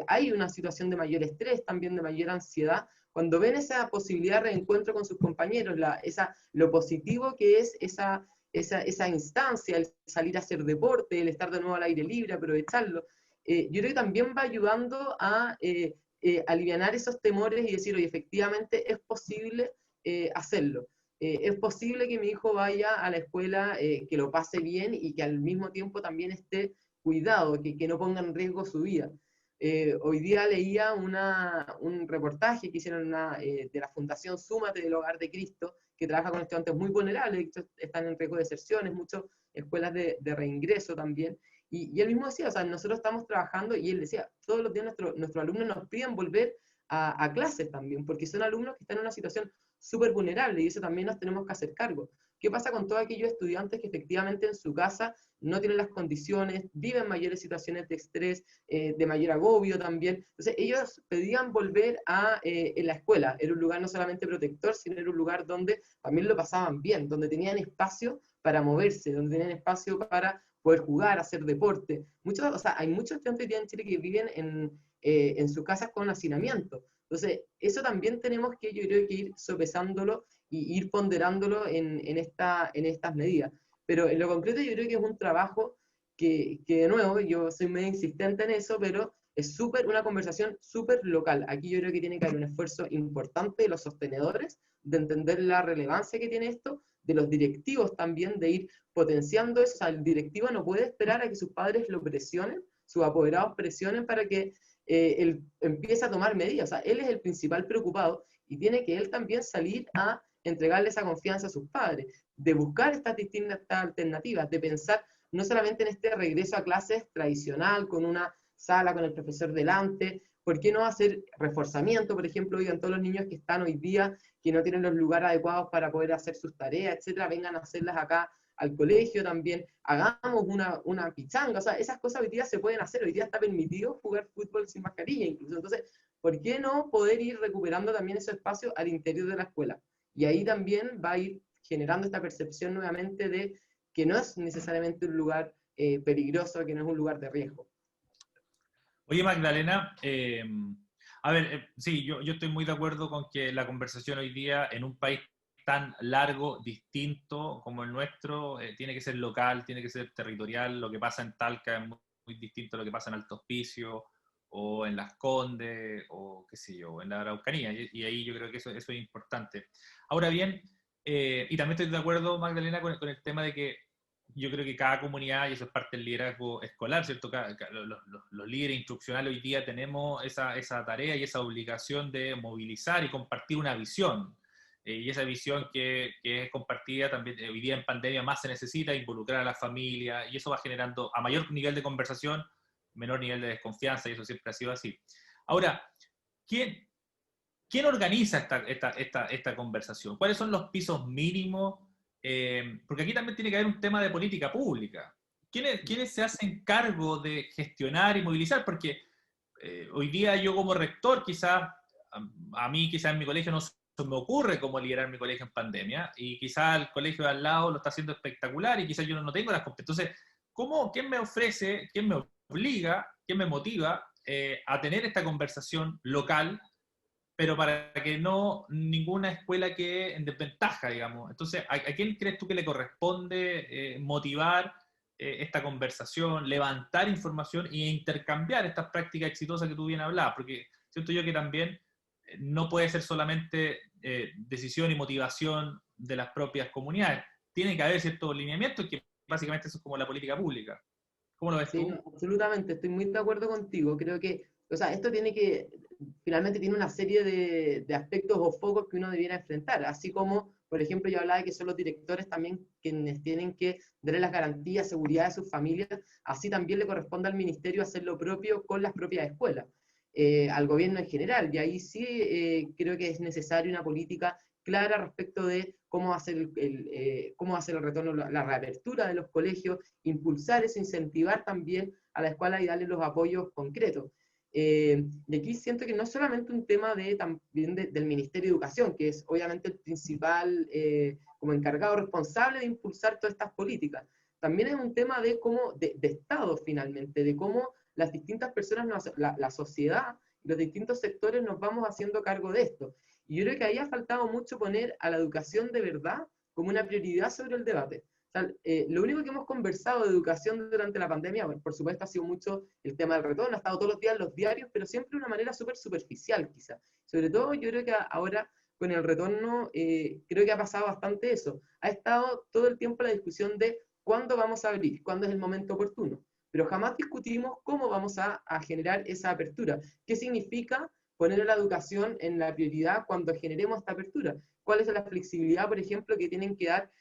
hay una situación de mayor estrés, también de mayor ansiedad, cuando ven esa posibilidad de reencuentro con sus compañeros, lo positivo que es esa instancia, el salir a hacer deporte, el estar de nuevo al aire libre, aprovecharlo, yo creo que también va ayudando a alivianar esos temores y decir, oye, efectivamente es posible hacerlo. Es posible que mi hijo vaya a la escuela, que lo pase bien y que al mismo tiempo también esté cuidado, que no ponga en riesgo su vida. Hoy día leía un reportaje que hicieron de la Fundación Súmate del Hogar de Cristo, que trabaja con estudiantes muy vulnerables, que están en riesgo de deserciones, muchas escuelas de reingreso también. Y él mismo decía, o sea, nosotros estamos trabajando, y él decía, todos los días nuestros alumnos nos piden volver a clases también, porque son alumnos que están en una situación súper vulnerable, y eso también nos tenemos que hacer cargo. ¿Qué pasa con todos aquellos estudiantes que efectivamente en su casa no tienen las condiciones, viven mayores situaciones de estrés, de mayor agobio también? Entonces ellos pedían volver en la escuela, era un lugar no solamente protector, sino era un lugar donde también lo pasaban bien, donde tenían espacio para moverse, donde tenían espacio para poder jugar, hacer deporte. O sea, hay muchos estudiantes en Chile que viven en sus casas con hacinamiento. Entonces, eso también tenemos que, yo creo que ir sopesándolo y ir ponderándolo en estas medidas. Pero en lo concreto yo creo que es un trabajo que de nuevo, yo soy medio insistente en eso, pero es una conversación súper local. Aquí yo creo que tiene que haber un esfuerzo importante de los sostenedores, de entender la relevancia que tiene esto, de los directivos también, de ir potenciando eso. O sea, el directivo no puede esperar a que sus padres lo presionen, sus apoderados presionen para que él empiece a tomar medidas. O sea, él es el principal preocupado y tiene que él también salir a entregarle esa confianza a sus padres, de buscar estas distintas alternativas, de pensar no solamente en este regreso a clases tradicional, con una sala, con el profesor delante, ¿por qué no hacer reforzamiento? Por ejemplo, oigan, todos los niños que están hoy día, que no tienen los lugares adecuados para poder hacer sus tareas, etcétera, vengan a hacerlas acá al colegio también, hagamos una pichanga, o sea, esas cosas hoy día se pueden hacer, hoy día está permitido jugar fútbol sin mascarilla incluso, entonces, ¿por qué no poder ir recuperando también ese espacio al interior de la escuela? Y ahí también va a ir generando esta percepción nuevamente de que no es necesariamente un lugar peligroso, que no es un lugar de riesgo. Oye, Magdalena, a ver, sí, yo estoy muy de acuerdo con que la conversación hoy día en un país tan largo, distinto como el nuestro, tiene que ser local, tiene que ser territorial. Lo que pasa en Talca es muy distinto a lo que pasa en Alto Hospicio, o en Las Condes, o qué sé yo, en la Araucanía, y ahí yo creo que eso es importante. Ahora bien, y también estoy de acuerdo, Magdalena, con el tema de que yo creo que cada comunidad, y eso es parte del liderazgo escolar, ¿cierto? Los líderes instruccionales hoy día tenemos esa tarea y esa obligación de movilizar y compartir una visión. Y esa visión que es compartida también hoy día en pandemia más se necesita involucrar a la familia, y eso va generando a mayor nivel de conversación, menor nivel de desconfianza, y eso siempre ha sido así. Ahora, ¿quién organiza esta conversación? ¿Cuáles son los pisos mínimos? Porque aquí también tiene que haber un tema de política pública. ¿Quiénes se hacen cargo de gestionar y movilizar? Porque hoy día yo como rector, quizás, a mí quizás en mi colegio no se me ocurre cómo liderar mi colegio en pandemia, y quizás el colegio de al lado lo está haciendo espectacular, y quizás yo no tengo las competencias. Entonces, ¿quién me ofrece, quién me obliga, quién me motiva a tener esta conversación local, pero para que no ninguna escuela quede en desventaja, digamos? Entonces, ¿a quién crees tú que le corresponde motivar esta conversación, levantar información e intercambiar estas prácticas exitosas que tú bien hablabas? Porque siento yo que también no puede ser solamente decisión y motivación de las propias comunidades. Tiene que haber ciertos lineamientos, que básicamente eso es como la política pública. ¿Cómo lo ves tú? Sí, no, absolutamente, estoy muy de acuerdo contigo. Creo que, o sea, esto finalmente tiene una serie de aspectos o focos que uno debiera enfrentar, así como, por ejemplo, yo hablaba de que son los directores también quienes tienen que darle las garantías, seguridad de sus familias, así también le corresponde al ministerio hacer lo propio con las propias escuelas, al gobierno en general, y ahí sí creo que es necesaria una política clara respecto de cómo hacer cómo hacer el retorno, la reapertura de los colegios, impulsar eso, incentivar también a la escuela y darle los apoyos concretos. Y aquí siento que no es solamente un tema también del Ministerio de Educación, que es obviamente el principal como encargado responsable de impulsar todas estas políticas. También es un tema de Estado finalmente, de cómo las distintas personas, la sociedad, los distintos sectores nos vamos haciendo cargo de esto. Y yo creo que ahí ha faltado mucho poner a la educación de verdad como una prioridad sobre el debate. O sea, lo único que hemos conversado de educación durante la pandemia, bueno, por supuesto ha sido mucho el tema del retorno, ha estado todos los días en los diarios, pero siempre de una manera súper superficial quizá. Sobre todo yo creo que ahora con el retorno creo que ha pasado bastante eso. Ha estado todo el tiempo la discusión de cuándo vamos a abrir, cuándo es el momento oportuno, pero jamás discutimos cómo vamos a generar esa apertura. ¿Qué significa poner a la educación en la prioridad cuando generemos esta apertura? ¿Cuál es la flexibilidad, por ejemplo, que tienen que dar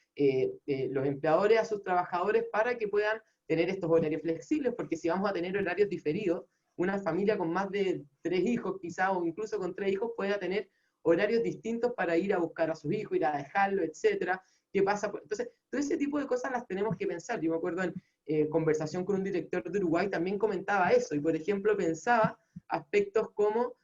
los empleadores a sus trabajadores para que puedan tener estos horarios flexibles? Porque si vamos a tener horarios diferidos, una familia con más de 3 hijos quizás, o incluso con 3 hijos, pueda tener horarios distintos para ir a buscar a sus hijos, ir a dejarlo, etcétera. ¿Qué pasa? Entonces, todo ese tipo de cosas las tenemos que pensar. Yo me acuerdo en conversación con un director de Uruguay también comentaba eso, y por ejemplo pensaba aspectos como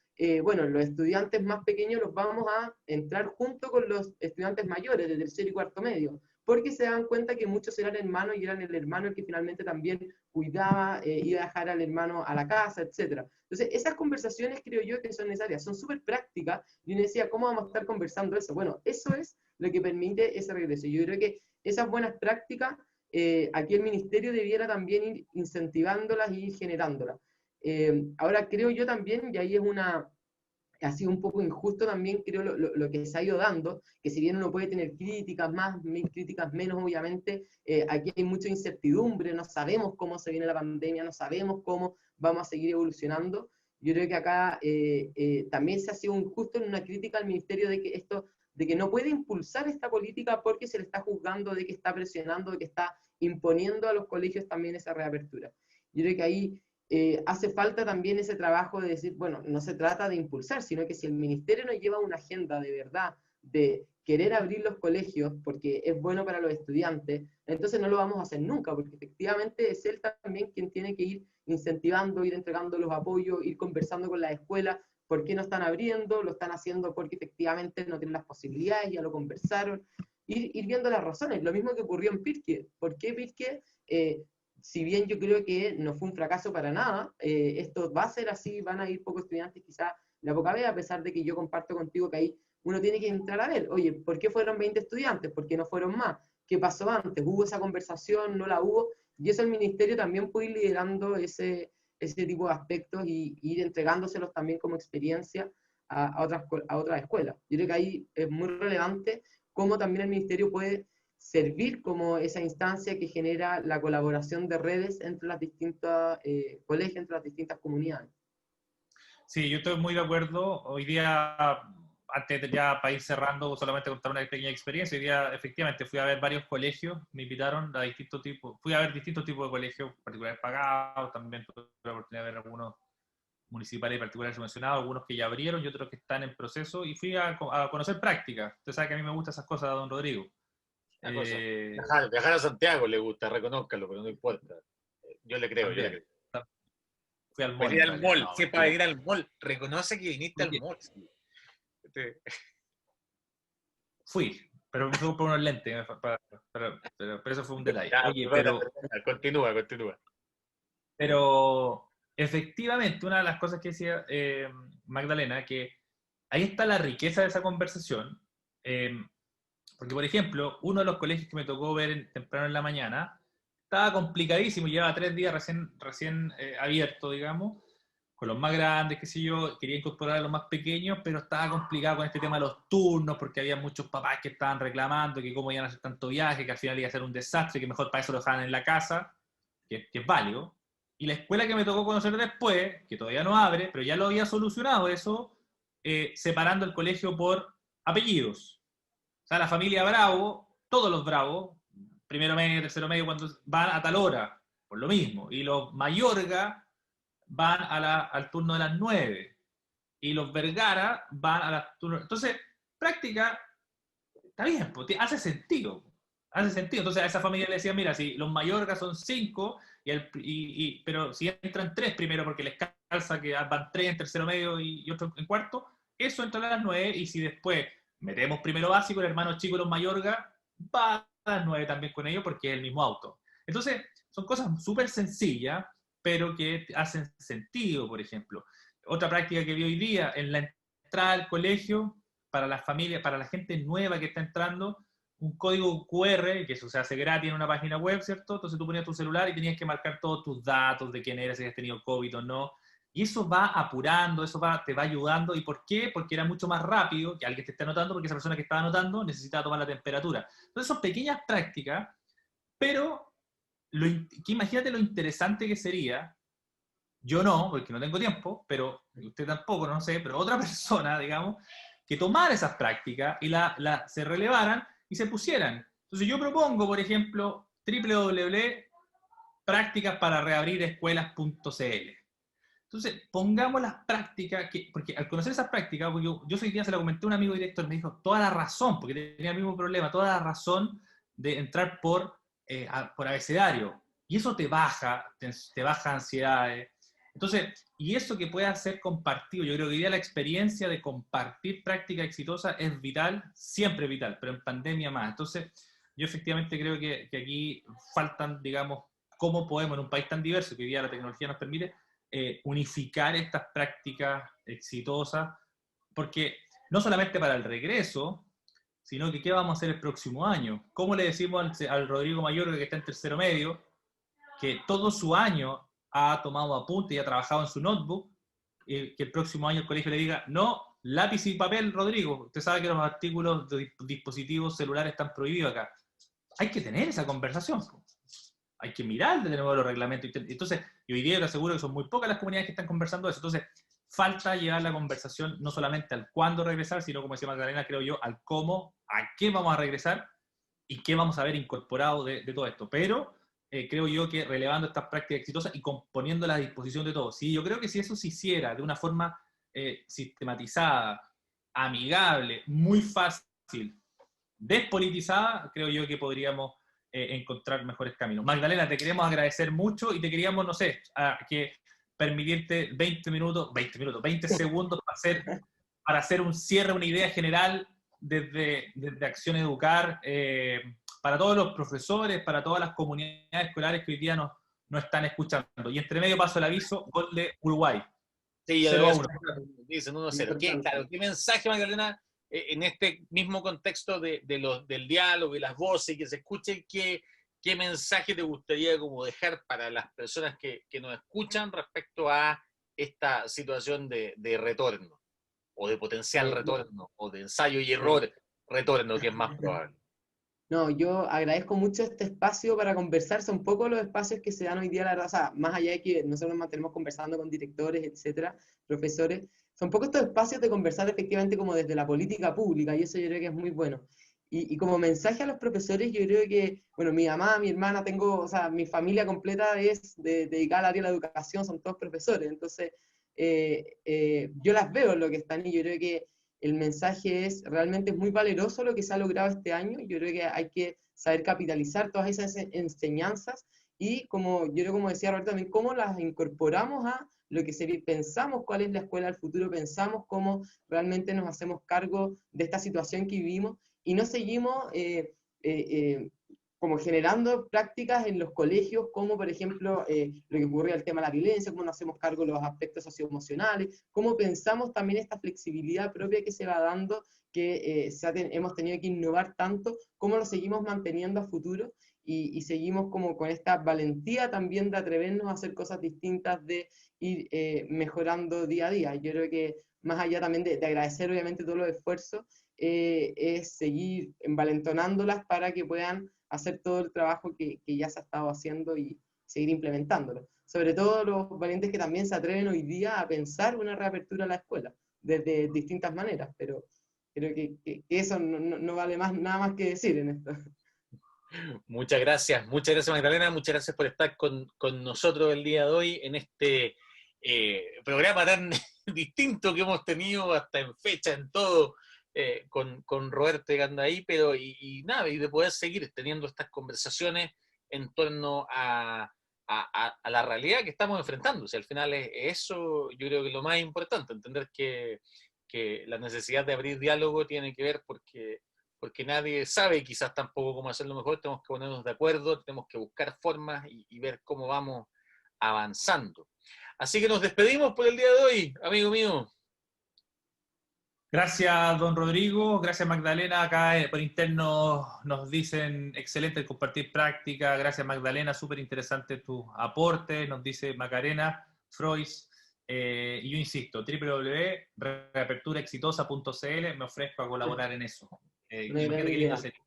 bueno, los estudiantes más pequeños los vamos a entrar junto con los estudiantes mayores de tercero y cuarto medio, porque se dan cuenta que muchos eran hermanos y eran el hermano el que finalmente también cuidaba, iba a dejar al hermano a la casa, etc. Entonces, esas conversaciones creo yo que son necesarias, son súper prácticas, y uno decía, ¿cómo vamos a estar conversando eso? Bueno, eso es lo que permite ese regreso. Yo creo que esas buenas prácticas, aquí el ministerio debiera también ir incentivándolas y generándolas. Ahora creo yo también, y ahí ha sido un poco injusto también, creo, lo que se ha ido dando, que si bien uno puede tener críticas más, críticas menos, obviamente, aquí hay mucha incertidumbre, no sabemos cómo se viene la pandemia, no sabemos cómo vamos a seguir evolucionando. Yo creo que acá también se ha sido injusto en una crítica al ministerio de que no puede impulsar esta política porque se le está juzgando de que está presionando, de que está imponiendo a los colegios también esa reapertura. Yo creo que ahí hace falta también ese trabajo de decir, bueno, no se trata de impulsar, sino que si el ministerio no lleva una agenda de verdad de querer abrir los colegios porque es bueno para los estudiantes, entonces no lo vamos a hacer nunca, porque efectivamente es él también quien tiene que ir incentivando, ir entregando los apoyos, ir conversando con las escuelas, por qué no están abriendo, lo están haciendo porque efectivamente no tienen las posibilidades, ya lo conversaron, ir viendo las razones. Lo mismo que ocurrió en Pirque. ¿Por qué Pirque? Si bien yo creo que no fue un fracaso para nada, esto va a ser así, van a ir pocos estudiantes quizá la poca vez, a pesar de que yo comparto contigo que ahí uno tiene que entrar a ver, oye, ¿por qué fueron 20 estudiantes? ¿Por qué no fueron más? ¿Qué pasó antes? ¿Hubo esa conversación? ¿No la hubo? Y eso el ministerio también puede ir liderando ese tipo de aspectos y ir entregándoselos también como experiencia a otras escuelas. Yo creo que ahí es muy relevante cómo también el ministerio puede servir como esa instancia que genera la colaboración de redes entre las distintas colegios, entre las distintas comunidades. Sí, yo estoy muy de acuerdo. Hoy día, antes de ya para ir cerrando, solamente contar una pequeña experiencia. Hoy día, efectivamente, fui a ver varios colegios, me invitaron a distintos tipos, fui a ver distintos tipos de colegios, particulares pagados, también tuve la oportunidad de ver algunos municipales y particulares subvencionados, algunos que ya abrieron y otros que están en proceso, y fui a conocer prácticas. Usted sabe que a mí me gustan esas cosas, don Rodrigo. Viajar a Santiago le gusta, reconózcalo, pero no importa. Yo le creo, También. yo le creo. Fui al mall. Para ir al mall, no, sí, para ir al mall. Reconoce que viniste al mall. Fui, pero me fui por unos lentes, pero eso fue un detalle. Ya, Oye, pero continúa. Pero efectivamente, una de las cosas que decía Magdalena, que ahí está la riqueza de esa conversación, porque, por ejemplo, uno de los colegios que me tocó ver temprano en la mañana estaba complicadísimo, llevaba 3 días recién abierto, digamos, con los más grandes, qué sé yo, quería incorporar a los más pequeños, pero estaba complicado con este tema de los turnos, porque había muchos papás que estaban reclamando que cómo iban a hacer tanto viaje, que al final iba a ser un desastre, que mejor para eso lo dejaban en la casa, que es válido. Y la escuela que me tocó conocer después, que todavía no abre, pero ya lo había solucionado eso, separando el colegio por apellidos. O sea, la familia Bravo, todos los Bravos, primero medio, tercero medio, cuando van a tal hora, por lo mismo. Y los Mayorga van al turno de las 9. Y los Vergara van a las turno. Entonces, práctica, está bien, pues, hace sentido. Hace sentido. Entonces a esa familia le decía, mira, si los Mayorga son 5 pero si entran 3 primero porque les calza que van 3 en tercero medio y otro en cuarto, eso entra a las 9, y si después metemos primero básico, el hermano chico, los Mayorga, va a las 9 también con ellos porque es el mismo auto. Entonces, son cosas súper sencillas, pero que hacen sentido. Por ejemplo, otra práctica que vi hoy día, en la entrada al colegio, para las familias, para la gente nueva que está entrando, un código QR, que eso se hace gratis en una página web, ¿cierto? Entonces tú ponías tu celular y tenías que marcar todos tus datos de quién eres, si has tenido COVID o no. Y eso va apurando, te va ayudando. ¿Y por qué? Porque era mucho más rápido que alguien te esté anotando, porque esa persona que estaba anotando necesitaba tomar la temperatura. Entonces son pequeñas prácticas, pero imagínate lo interesante que sería, yo no, porque no tengo tiempo, pero usted tampoco, no sé, pero otra persona, digamos, que tomara esas prácticas y se relevaran y se pusieran. Entonces yo propongo, por ejemplo, www.prácticaspararreabrirescuelas.cl. Entonces, pongamos las prácticas, porque al conocer esas prácticas, porque yo hoy día se la comenté a un amigo director, me dijo, toda la razón, porque tenía el mismo problema, toda la razón de entrar por abecedario. Y eso te baja ansiedades. Entonces, y eso que pueda ser compartido, yo creo que hoy día la experiencia de compartir práctica exitosa es vital, siempre vital, pero en pandemia más. Entonces, yo efectivamente creo que aquí faltan, digamos, cómo podemos en un país tan diverso que hoy día la tecnología nos permite, unificar estas prácticas exitosas, porque no solamente para el regreso, sino que qué vamos a hacer el próximo año. ¿Cómo le decimos al Rodrigo Mayorga, que está en tercero medio, que todo su año ha tomado apunte y ha trabajado en su notebook, que el próximo año el colegio le diga, no, lápiz y papel, Rodrigo, usted sabe que los artículos de dispositivos celulares están prohibidos acá? Hay que tener esa conversación. Hay que mirar de nuevo los reglamentos. Entonces, yo hoy día te aseguro que son muy pocas las comunidades que están conversando eso. Entonces, falta llevar la conversación no solamente al cuándo regresar, sino, como decía Magdalena, creo yo, al cómo, a qué vamos a regresar y qué vamos a ver incorporado de todo esto. Pero creo yo que relevando estas prácticas exitosas y poniéndolas a disposición de todos. Sí, yo creo que si eso se hiciera de una forma sistematizada, amigable, muy fácil, despolitizada, creo yo que podríamos encontrar mejores caminos. Magdalena, te queremos agradecer mucho y te queríamos, no sé, que permitirte 20 segundos para hacer un cierre, una idea general desde Acción Educar, para todos los profesores, para todas las comunidades escolares que hoy día nos están escuchando. Y entre medio paso el aviso, gol de Uruguay. Sí, 0-1. Dicen 1-0. Claro, ¿qué mensaje, Magdalena, en este mismo contexto del diálogo y las voces, que se escuchen, qué mensaje te gustaría como dejar para las personas que nos escuchan respecto a esta situación de retorno, o de potencial retorno, o de ensayo y error retorno, que es más probable? No, yo agradezco mucho este espacio para conversar. Son pocos los espacios que se dan hoy día, la verdad. O sea, más allá de que nosotros nos mantenemos conversando con directores, etcétera, profesores, son pocos estos espacios de conversar efectivamente como desde la política pública, y eso yo creo que es muy bueno. Y como mensaje a los profesores, yo creo que, bueno, mi mamá, mi hermana, o sea, mi familia completa es dedicada al área de la educación, son todos profesores. Entonces, yo las veo en lo que están, y yo creo que el mensaje realmente es muy valeroso lo que se ha logrado este año. Yo creo que hay que saber capitalizar todas esas enseñanzas y, como decía Roberto también, cómo las incorporamos a lo que pensamos, cuál es la escuela del futuro, pensamos cómo realmente nos hacemos cargo de esta situación que vivimos y no seguimos como generando prácticas en los colegios, como por ejemplo lo que ocurre al tema de la violencia, cómo nos hacemos cargo de los aspectos socioemocionales, cómo pensamos también esta flexibilidad propia que se va dando, que hemos tenido que innovar tanto, cómo lo seguimos manteniendo a futuro y seguimos como con esta valentía también de atrevernos a hacer cosas distintas, de ir mejorando día a día. Yo creo que más allá también de agradecer obviamente todos los esfuerzos, es seguir envalentonándolas para que puedan hacer todo el trabajo que ya se ha estado haciendo y seguir implementándolo. Sobre todo los valientes que también se atreven hoy día a pensar una reapertura a la escuela, desde distintas maneras, pero creo que eso no vale nada más que decir en esto. Muchas gracias Magdalena, muchas gracias por estar con nosotros el día de hoy en este programa tan distinto que hemos tenido hasta en fecha, en todo, con Roberto llegando ahí, pero y nada, y de poder seguir teniendo estas conversaciones en torno a a la realidad que estamos enfrentando. O sea, al final es eso, yo creo que es lo más importante, entender que la necesidad de abrir diálogo tiene que ver porque nadie sabe quizás tampoco cómo hacerlo mejor, tenemos que ponernos de acuerdo, tenemos que buscar formas y ver cómo vamos avanzando. Así que nos despedimos por el día de hoy, amigo mío. Gracias, don Rodrigo. Gracias, Magdalena. Acá por interno nos dicen excelente el compartir práctica. Gracias, Magdalena. Súper interesante tu aporte. Nos dice Macarena, Frois. Y yo insisto, www.reaperturaexitosa.cl. Me ofrezco a colaborar en eso. Imagínate qué lindo sería.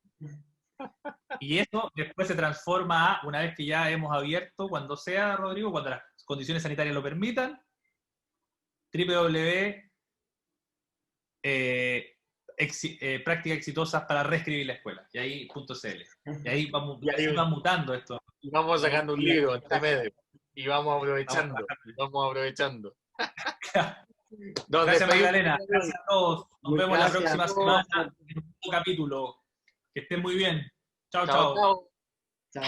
Y eso después se transforma a, una vez que ya hemos abierto, cuando sea, Rodrigo, cuando las condiciones sanitarias lo permitan, prácticas exitosas para reescribir la escuela. Y ahí .cl. Y ahí vamos, y ahí va mutando esto. Y vamos sacando un libro entre medio. Y vamos aprovechando. Vamos aprovechando. Gracias, Magdalena. Gracias a todos. Nos vemos la próxima semana en un nuevo capítulo. Que estén muy bien. Chao, chao. Chao.